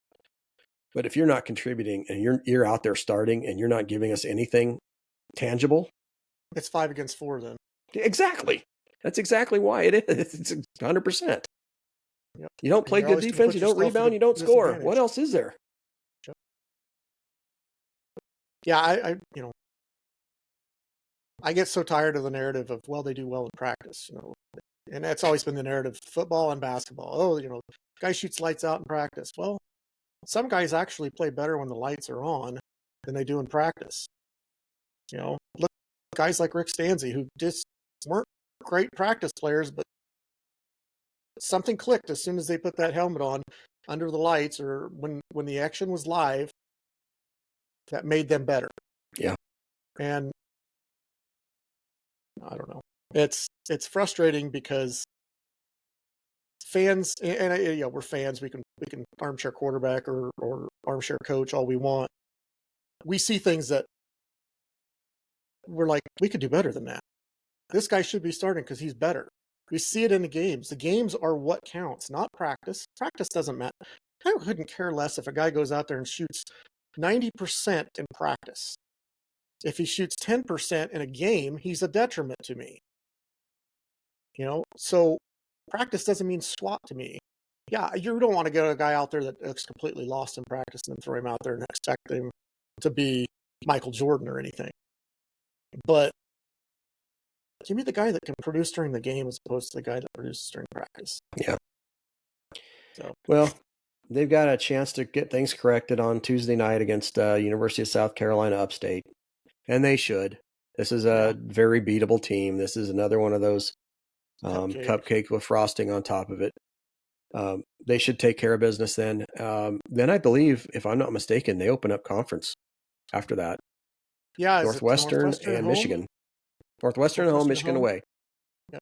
But if you're not contributing and you're out there starting and you're not giving us anything tangible, it's 5 against 4 then. Exactly. That's exactly why it is. It's 100%. Yep. You don't play good defense, you don't rebound, you don't score. What else is there? Yeah, I get so tired of the narrative of, well, they do well in practice, and that's always been the narrative, football and basketball. Oh, guy shoots lights out in practice. Well, some guys actually play better when the lights are on than they do in practice. Look at guys like Rick Stanzi, who just weren't great practice players, but something clicked as soon as they put that helmet on under the lights or when the action was live that made them better. Yeah. And I don't know. It's frustrating because fans, and we're fans. We can armchair quarterback or armchair coach all we want. We see things that we're like, we could do better than that. This guy should be starting because he's better. We see it in the games. The games are what counts, not practice. Practice doesn't matter. I couldn't care less if a guy goes out there and shoots 90% in practice. If he shoots 10% in a game, he's a detriment to me. So practice doesn't mean squat to me. Yeah, you don't want to get a guy out there that looks completely lost in practice and then throw him out there and expect him to be Michael Jordan or anything. But give me the guy that can produce during the game as opposed to the guy that produces during practice. Yeah. So, well, they've got a chance to get things corrected on Tuesday night against University of South Carolina Upstate, and they should. This is a very beatable team. This is another one of those cupcake with frosting on top of it. They should take care of business then. Then I believe, if I'm not mistaken, they open up conference after that. Yeah, Northwestern and home? Michigan. Northwestern at home, Michigan away. Yep.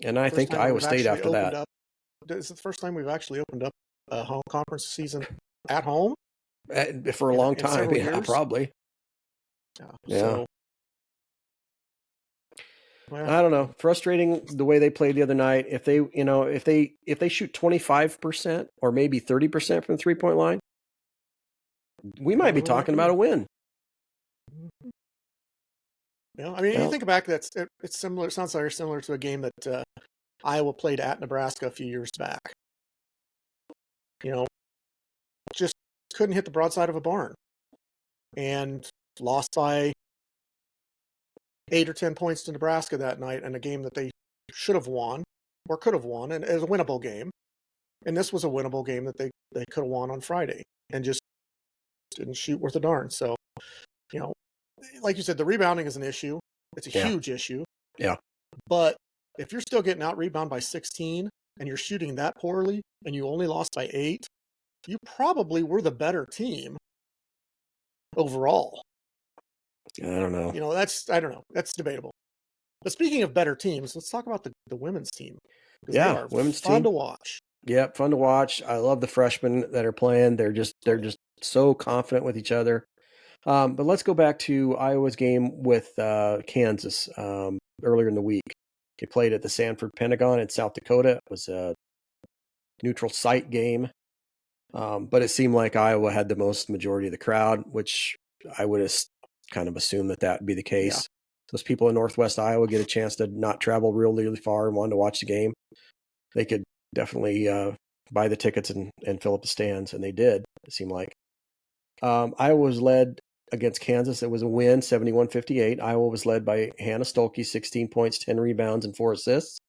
And I think Iowa State after that. This is the first time we've actually opened up a home conference season at home? For a long time, probably. Yeah. So, I don't know. Frustrating the way they played the other night. If they shoot 25% or maybe 30% from the 3-point line, we might be talking about a win. You think back, it's similar. It sounds very similar to a game that Iowa played at Nebraska a few years back. Just couldn't hit the broadside of a barn, and lost by 8 or 10 points to Nebraska that night in a game that they should have won or could have won, and it was a winnable game. And this was a winnable game that they could have won on Friday and just didn't shoot worth a darn. So, like you said, the rebounding is an issue. It's a huge issue. Yeah. But if you're still getting out rebound by 16 and you're shooting that poorly and you only lost by 8, you probably were the better team overall. I don't know. I don't know. That's debatable. But speaking of better teams, let's talk about the women's team. Yeah, women's team. Fun to watch. Yeah, fun to watch. I love the freshmen that are playing. They're just so confident with each other. But let's go back to Iowa's game with Kansas earlier in the week. They played at the Sanford Pentagon in South Dakota. It was a neutral site game. But it seemed like Iowa had the most majority of the crowd, which I would have kind of assumed that would be the case. Yeah. Those people in Northwest Iowa get a chance to not travel really far and wanted to watch the game. They could definitely buy the tickets and fill up the stands, and they did, it seemed like. Iowa was led against Kansas. It was a win, 71-58. Iowa was led by Hannah Stolke, 16 points, 10 rebounds, and 4 assists.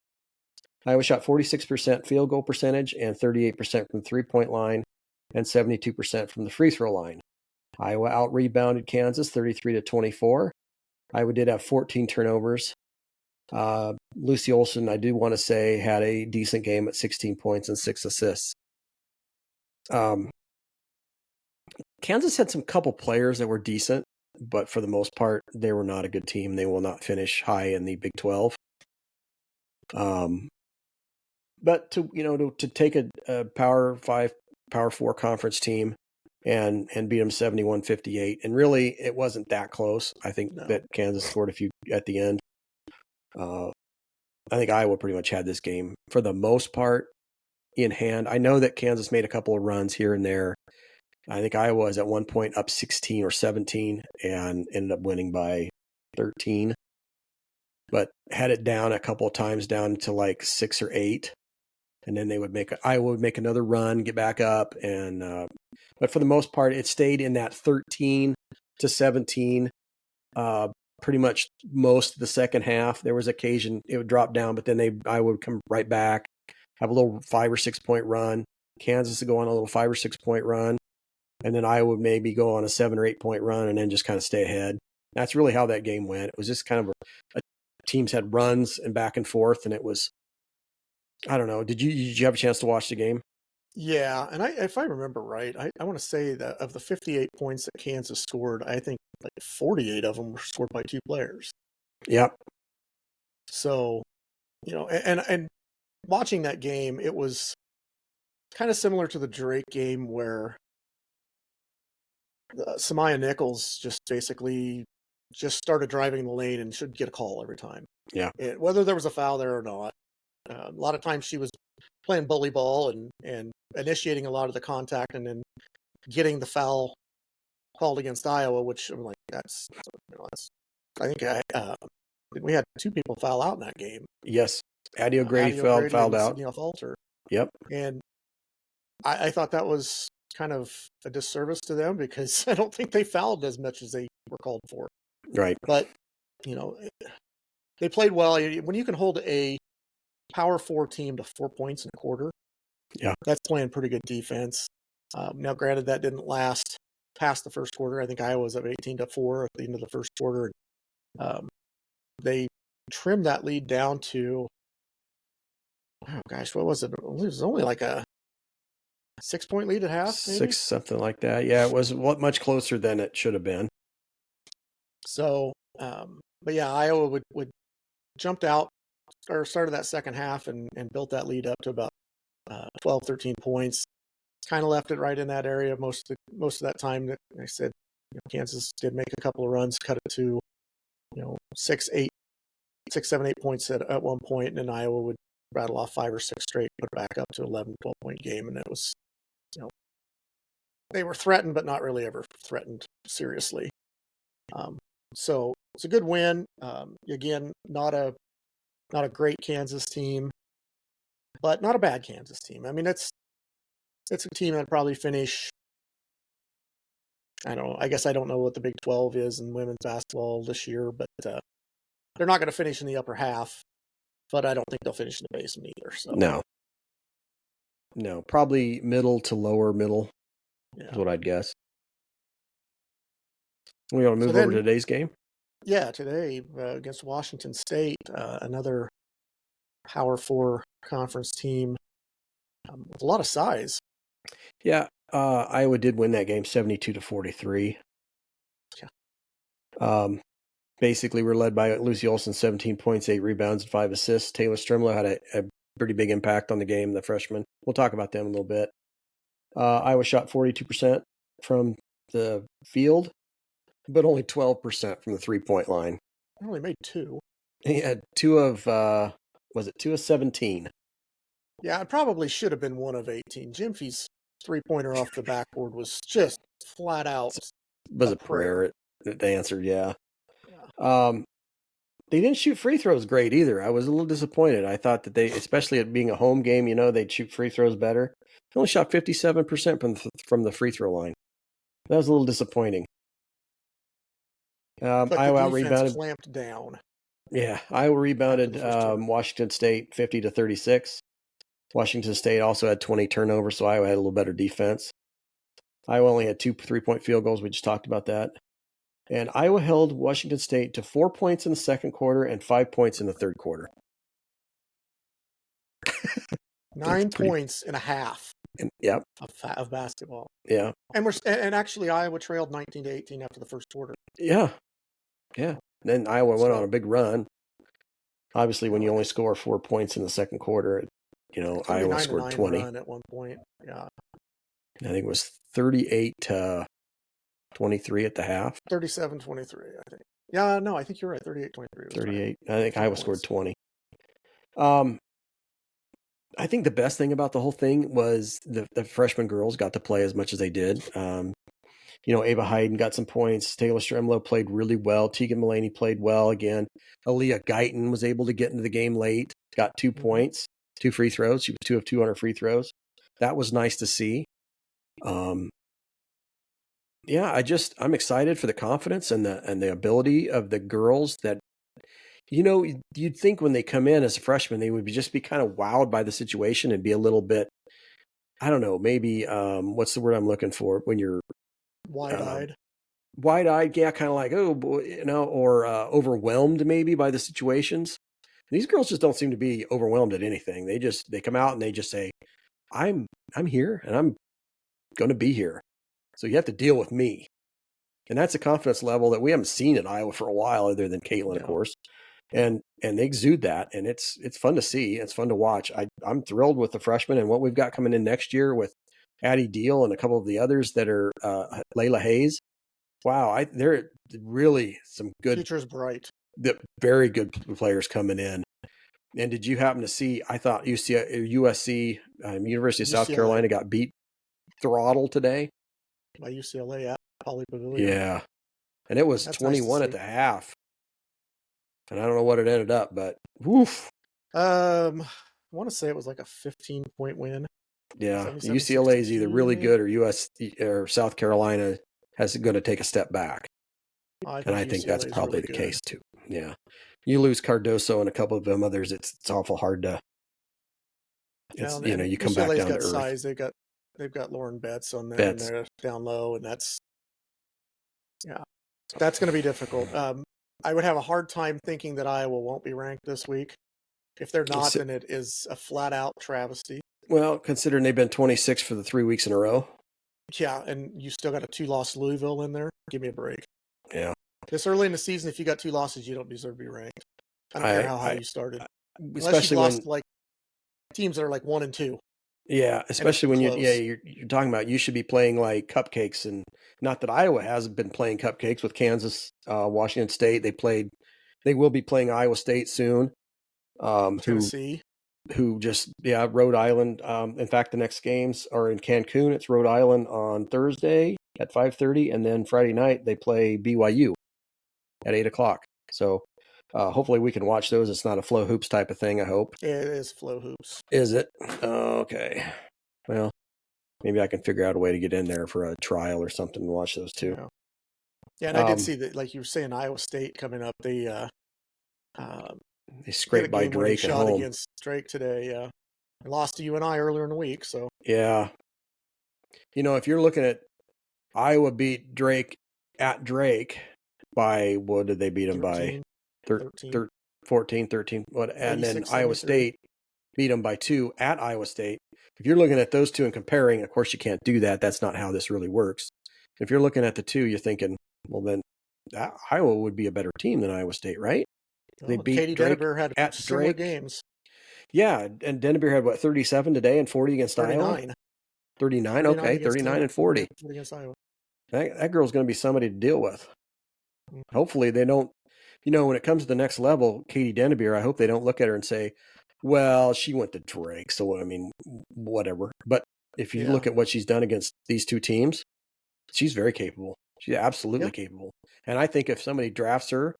Iowa shot 46% field goal percentage and 38% from the three-point line and 72% from the free throw line. Iowa out-rebounded Kansas 33-24. Iowa did have 14 turnovers. Lucy Olson, I do want to say, had a decent game at 16 points and 6 assists. Kansas had some couple players that were decent, but for the most part, they were not a good team. They will not finish high in the Big 12. But to take a Power 5, Power 4 conference team and beat them 71-58, and really it wasn't that close. I think that Kansas scored a few at the end. I think Iowa pretty much had this game for the most part in hand. I know that Kansas made a couple of runs here and there. I think Iowa was at one point up 16 or 17 and ended up winning by 13, but had it down a couple of times down to like 6 or 8. And then Iowa would make another run, get back up. But for the most part, it stayed in that 13 to 17, pretty much most of the second half. There was occasion it would drop down, but then Iowa would come right back, have a little 5 or 6 point run. Kansas would go on a little 5 or 6 point run. And then Iowa would maybe go on a 7 or 8 point run and then just kind of stay ahead. That's really how that game went. It was just kind of teams had runs and back and forth, and it was, I don't know. Did you have a chance to watch the game? Yeah, and if I remember right, I want to say that of the 58 points that Kansas scored, I think like 48 of them were scored by 2 players. Yep. So, and watching that game, it was kind of similar to the Drake game where Samaya Nichols just basically just started driving the lane and should get a call every time. Yeah. Whether there was a foul there or not. A lot of times she was playing bully ball and initiating a lot of the contact and then getting the foul called against Iowa, which I'm like, that's I think we had 2 people foul out in that game. Yes. Addie O'Grady fouled out. Falter. Yep. And I thought that was kind of a disservice to them because I don't think they fouled as much as they were called for. Right. But, they played well. When you can hold a Power 4 team to 4 points in a quarter, yeah, that's playing pretty good defense. Now, granted, that didn't last past the first quarter. I think Iowa was up 18-4 at the end of the first quarter. They trimmed that lead down to, oh gosh, what was it? It was only like a 6 point lead at half, maybe? 6, something like that. Yeah, it was much closer than it should have been. So, but yeah, Iowa would jumped out or started that second half and built that lead up to about 12, 13 points. Kind of left it right in that area most of that time. That I said, Kansas did make a couple of runs, cut it to 6, 7, 8 points at one point, and then Iowa would rattle off 5 or 6 straight, put it back up to 11, 12 point game, and it was, they were threatened, but not really ever threatened seriously. So it's a good win. Again, not a great Kansas team, but not a bad Kansas team. I mean, it's a team that probably finish. I don't know. I guess I don't know what the Big 12 is in women's basketball this year, but they're not going to finish in the upper half. But I don't think they'll finish in the basement either. So no, probably middle to lower middle is what I'd guess. We want to move over to today's game. Yeah, today against Washington State, another Power 4 conference team with a lot of size. Yeah, Iowa did win that game 72-43. Yeah. Basically, we're led by Lucy Olson, 17 points, 8 rebounds, and 5 assists. Taylor Strimlow had a pretty big impact on the game, the freshman. We'll talk about them a little bit. Iowa shot 42% from the field, but only 12% from the 3-point line. I only made 2. He had 2 of 17? Yeah, it probably should have been 1 of 18. Jimfy's 3-pointer off the backboard was just flat out. It was a prayer. It answered, yeah. They didn't shoot free throws great either. I was a little disappointed. I thought that they, especially it being a home game, they'd shoot free throws better. They only shot 57% from the free throw line. That was a little disappointing. But Iowa the defense rebounded. clamped down. Yeah, Iowa rebounded Washington State 50-36. Washington State also had 20 turnovers, so Iowa had a little better defense. Iowa only had 2 3-point field goals. We just talked about that. And Iowa held Washington State to 4 points in the second quarter and 5 points in the third quarter. 9 points and a half. Yep. Of basketball. Yeah. And actually Iowa trailed 19-18 after the first quarter. Yeah. Yeah. Then Iowa went on a big run. Obviously, when you only score 4 points in the second quarter, Iowa scored 20. Run at one point. Yeah. I think it was 38-23 at the half. 37-23, I think. Yeah, no, I think you're right. 38-23. 38. I think Iowa scored 20. I think the best thing about the whole thing was the freshman girls got to play as much as they did. Ava Hayden got some points. Taylor Stremlow played really well. Tegan Mullaney played well again. Aaliyah Guyton was able to get into the game late. Got 2 points, 2 free throws. She was 2 of 2 on her free throws. That was nice to see. I'm excited for the confidence and the ability of the girls that, you'd think when they come in as a freshman, they would just be kind of wowed by the situation and be a little bit, I don't know, maybe, what's the word I'm looking for when you're wide-eyed. Wide-eyed, yeah, kind of like, oh boy, or overwhelmed maybe by the situations. These girls just don't seem to be overwhelmed at anything. They come out and they just say, I'm here and I'm going to be here. So you have to deal with me. And that's a confidence level that we haven't seen at Iowa for a while, other than Caitlin, of course. And they exude that, and it's fun to see. It's fun to watch. I'm thrilled with the freshmen and what we've got coming in next year with Addie Deal and a couple of the others that are Layla Hayes. Wow, they're really some good. Future's bright. Very good players coming in. And did you happen to see? I thought USC, University of South Carolina, got beat throttle today by UCLA at Poly Pavilion. Yeah, and it was 21 at the half. And I don't know what it ended up, but woof. I want to say it was like a 15-point win. Yeah, UCLA is either really good or or South Carolina is going to take a step back. And I think that's probably the case too. Yeah, you lose Cardoso and a couple of them others. It's awful hard to. You come back down to earth. Size. They've got Lauren Betts on there, and they're down low, and that's going to be difficult. I would have a hard time thinking that Iowa won't be ranked this week. If they're not, then it is a flat-out travesty. Well, considering they've been 26 for the 3 weeks in a row. Yeah, and you still got a 2-loss Louisville in there. Give me a break. Yeah. This early in the season, if you got 2 losses, you don't deserve to be ranked. I don't care how high you started. Especially Unless you've lost teams that are 1 and 2. Yeah, especially when you're talking about you should be playing like cupcakes, and not that Iowa hasn't been playing cupcakes with Kansas, Washington State. They will be playing Iowa State soon. Tennessee, Rhode Island. In fact, the next games are in Cancun. It's Rhode Island on Thursday at 5:30, and then Friday night they play BYU at 8:00. So. Hopefully we can watch those. It's not a Flow Hoops type of thing, I hope. It is Flow Hoops. Is it? Okay. Well, maybe I can figure out a way to get in there for a trial or something and watch those too. Yeah, and I did see that, like you were saying, Iowa State coming up. They scraped by Drake at home. Against Drake today. Yeah, and lost to UNI earlier in the week. So yeah, if you're looking at Iowa beat Drake at Drake by, what did they beat them by? 14, 13, and then Iowa State beat them by 2 at Iowa State. If you're looking at those two and comparing, of course you can't do that. That's not how this really works. If you're looking at the two, you're thinking, well, then Iowa would be a better team than Iowa State, right? They beat Katie Dennebeer had at Drake games. Yeah, and Dennebeer had 37 today and 40 against 39. Iowa. 39, okay, 39 and 40 against Iowa. That girl's going to be somebody to deal with. Hopefully they don't. When it comes to the next level, Katie Dennebeer, I hope they don't look at her and say, well, she went to Drake, so whatever. But if you look at what she's done against these two teams, she's very capable. She's absolutely capable. And I think if somebody drafts her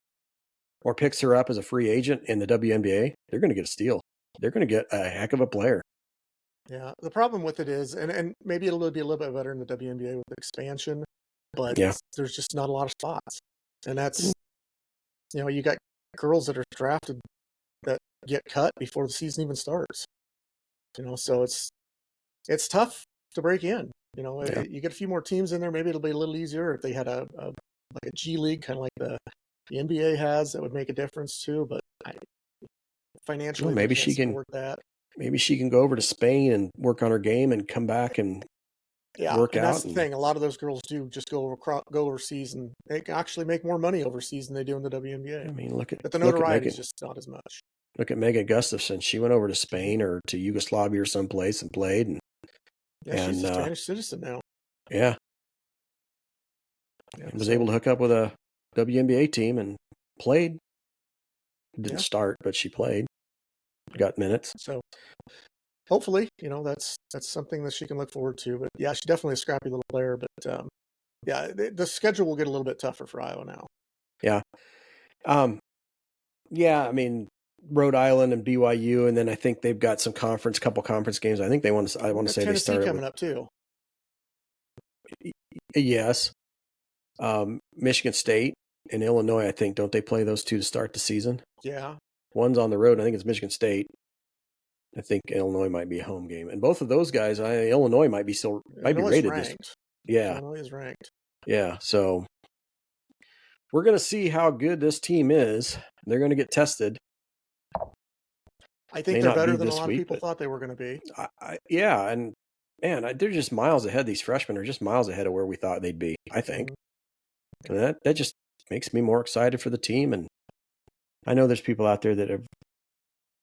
or picks her up as a free agent in the WNBA, they're going to get a steal. They're going to get a heck of a player. Yeah, the problem with it is, and maybe it'll be a little bit better in the WNBA with the expansion, but there's just not a lot of spots. And that's... you got girls that are drafted that get cut before the season even starts. So it's tough to break in. You get a few more teams in there, maybe it'll be a little easier if they had a like a G League, kind of like the NBA has, that would make a difference too. But financially, Well, they maybe can't she can. support that. Maybe she can go over to Spain and work on her game and come back and Yeah, work and that's out. the And thing. A lot of those girls do just go overseas, and they can actually make more money overseas than they do in the WNBA. I mean, But the notoriety is just not as much. Look at Megan Gustafson. She went over to Spain or to Yugoslavia or someplace and played. Yeah, she's a Spanish citizen now. Yeah, Yeah, and was able to hook up with a WNBA team and played. Didn't start, but she played. Got minutes. So hopefully, that's something that she can look forward to. But yeah, she's definitely a scrappy little player. But yeah, the schedule will get a little bit tougher for Iowa now. Yeah. Yeah, I mean, Rhode Island and BYU, and then I think they've got some couple conference games. I think I want to say Tennessee they started coming up too. Yes. Michigan State and Illinois, I think, don't they play those two to start the season? Yeah. One's on the road. I think it's Michigan State. I think Illinois might be a home game, and both of those guys, Illinois might be rated ranked. this. Yeah, Illinois is ranked. Yeah, so we're going to see how good this team is. They're going to get tested. I think they're better than a lot of people thought they were going to be. Yeah, and man, they're just miles ahead. These freshmen are just miles ahead of where we thought they'd be, I think. And that just makes me more excited for the team. And I know there's people out there that have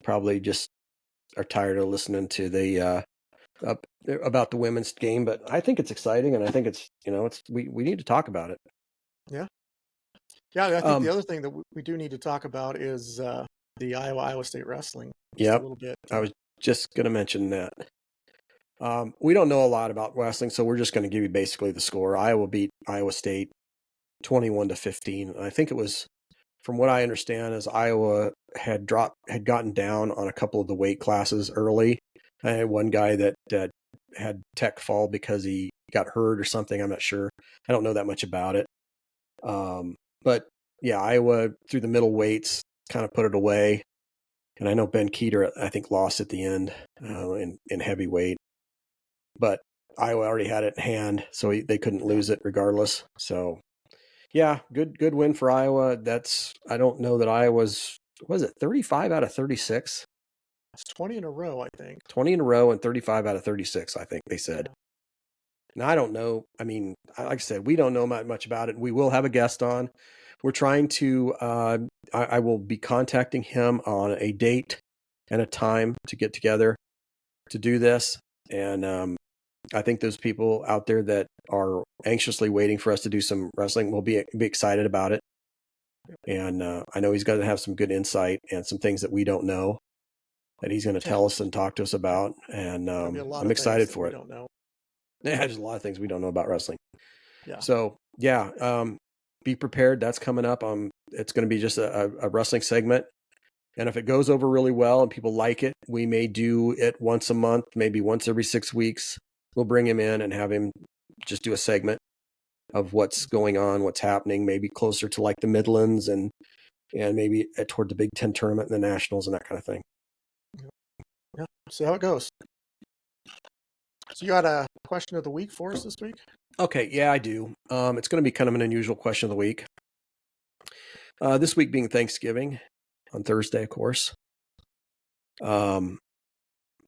probably just are tired of listening to the about the women's game, but I think it's exciting, and I think it's we need to talk about it. Yeah. Yeah, I think the other thing that we do need to talk about is the Iowa State wrestling. Yeah, a little bit. I was just going to mention that. We don't know a lot about wrestling, so we're just going to give you basically the score. Iowa beat Iowa State 21-15. And I think it was, from what I understand, is Iowa had gotten down on a couple of the weight classes early. I had one guy that had tech fall because he got hurt or something. I'm not sure. I don't know that much about it. But yeah, Iowa through the middle weights kind of put it away. And I know Ben Keeter, I think, lost at the end in heavyweight. But Iowa already had it in hand, so they couldn't lose it regardless. So, yeah, good win for Iowa. I don't know that Iowa's, was it 35 out of 36? It's 20 in a row, I think. 20 in a row and 35 out of 36, I think they said. Yeah. Now, I don't know. I mean, like I said, we don't know much about it. We will have a guest on. We're trying to, I will be contacting him on a date and a time to get together to do this. And I think those people out there that are anxiously waiting for us to do some wrestling will be excited about it. And I know he's going to have some good insight and some things that we don't know that he's going to tell us and talk to us about. And I'm excited for it. Don't know. Yeah, there's a lot of things we don't know about wrestling. Yeah. So, yeah, be prepared. That's coming up. It's going to be just a wrestling segment. And if it goes over really well and people like it, we may do it once a month, maybe once every 6 weeks. We'll bring him in and have him just do a segment of what's going on, what's happening, maybe closer to like the Midlands and maybe toward the Big Ten tournament and the Nationals and that kind of thing. Yeah, see how it goes. So you got a question of the week for us this week? Okay, yeah, I do. It's going to be kind of an unusual question of the week. This week being Thanksgiving on Thursday, of course.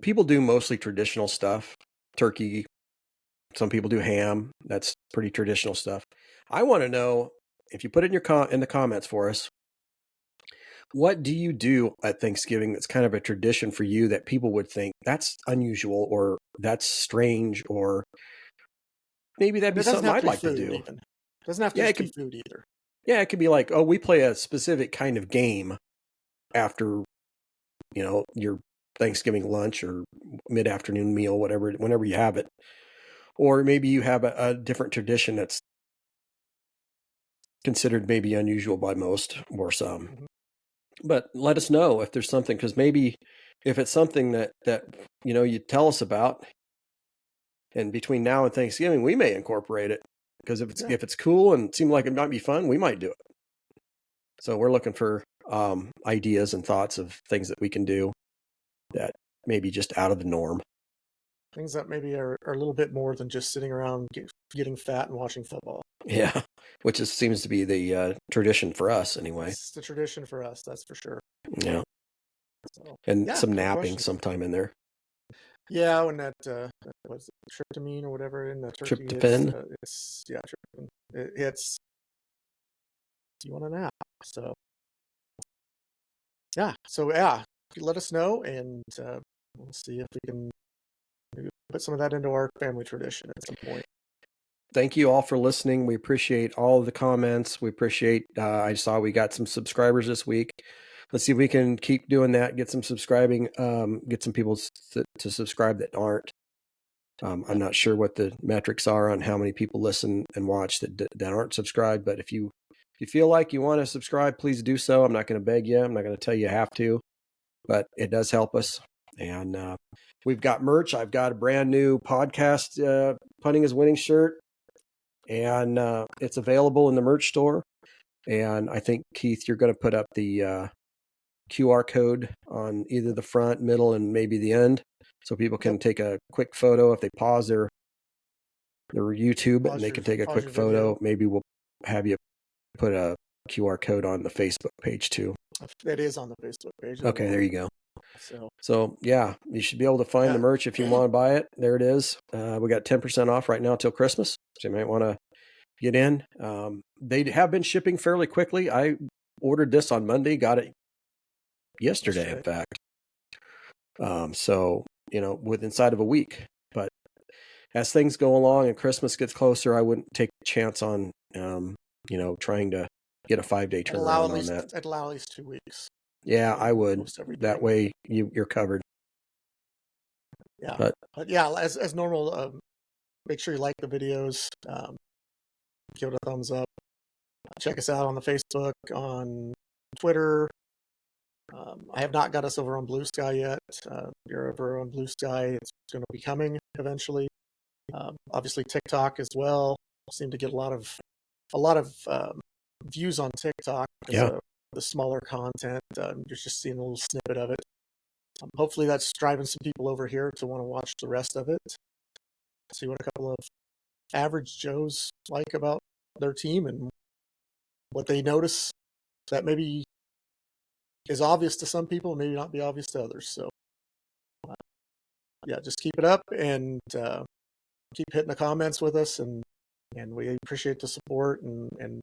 People do mostly traditional stuff, turkey. Some people do ham. That's pretty traditional stuff. I want to know, if you put it in the comments for us, what do you do at Thanksgiving that's kind of a tradition for you that people would think that's unusual or that's strange or maybe that'd be something I'd like to do. Even. Doesn't have to be food either. Yeah, it could be like, oh, we play a specific kind of game after, your Thanksgiving lunch or mid-afternoon meal, whenever you have it. Or maybe you have a different tradition that's considered maybe unusual by most or some. Mm-hmm. But let us know if there's something, because maybe if it's something that you tell us about, and between now and Thanksgiving, we may incorporate it. Because if it's cool and seems like it might be fun, we might do it. So we're looking for ideas and thoughts of things that we can do that may be just out of the norm. Things that maybe are a little bit more than just sitting around getting fat and watching football. Yeah, which seems to be the tradition for us anyway. It's the tradition for us, that's for sure. Yeah, So, and yeah, some good napping question. sometime in there. Yeah, when that was it, tryptamine or whatever in the turkey Tryptophan. it's yeah, tryptophan. It hits. You want a nap? So yeah, let us know, and we'll see if we can maybe put some of that into our family tradition at some point. Thank you all for listening. We appreciate all of the comments. We appreciate, I saw we got some subscribers this week. Let's see if we can keep doing that, get some subscribing, get some people to subscribe that aren't. I'm not sure what the metrics are on how many people listen and watch that aren't subscribed, but if you feel like you want to subscribe, please do so. I'm not going to beg you. I'm not going to tell you have to, but it does help us. And we've got merch. I've got a brand new podcast, Punting is Winning shirt, and it's available in the merch store. And I think, Keith, you're going to put up the QR code on either the front, middle, and maybe the end, so people can take a quick photo if they pause their YouTube and they can take a quick photo. Maybe we'll have you put a QR code on the Facebook page too. That is on the Facebook page. Okay, there you go. So yeah, you should be able to find the merch if you want to buy it. There it is. We got 10% off right now till Christmas, so you might want to get in. They have been shipping fairly quickly. I ordered this on Monday, got it yesterday, in fact. So, with inside of a week. But as things go along and Christmas gets closer, I wouldn't take a chance on, trying to get a 5-day turnaround on that. I'd allow at least 2 weeks. Yeah, I would. That way you're covered. Yeah. But yeah, as normal, make sure you like the videos, give it a thumbs up. Check us out on the Facebook, on Twitter. I have not got us over on Blue Sky yet. You're over on Blue Sky. It's going to be coming eventually. Obviously TikTok as well. Seem to get a lot of views on TikTok because of the smaller content. You're just seeing a little snippet of it. Hopefully that's driving some people over here to want to watch the rest of it. See what a couple of average Joes like about their team and what they notice that maybe is obvious to some people, maybe not be obvious to others. So yeah, just keep it up and keep hitting the comments with us, and we appreciate the support and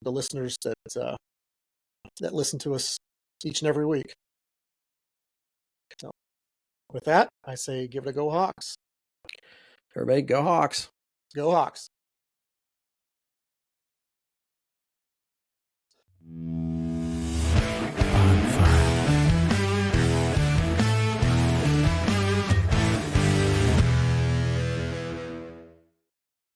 the listeners that listen to us each and every week. So with that, I say give it a go Hawks. Everybody go Hawks. Go Hawks.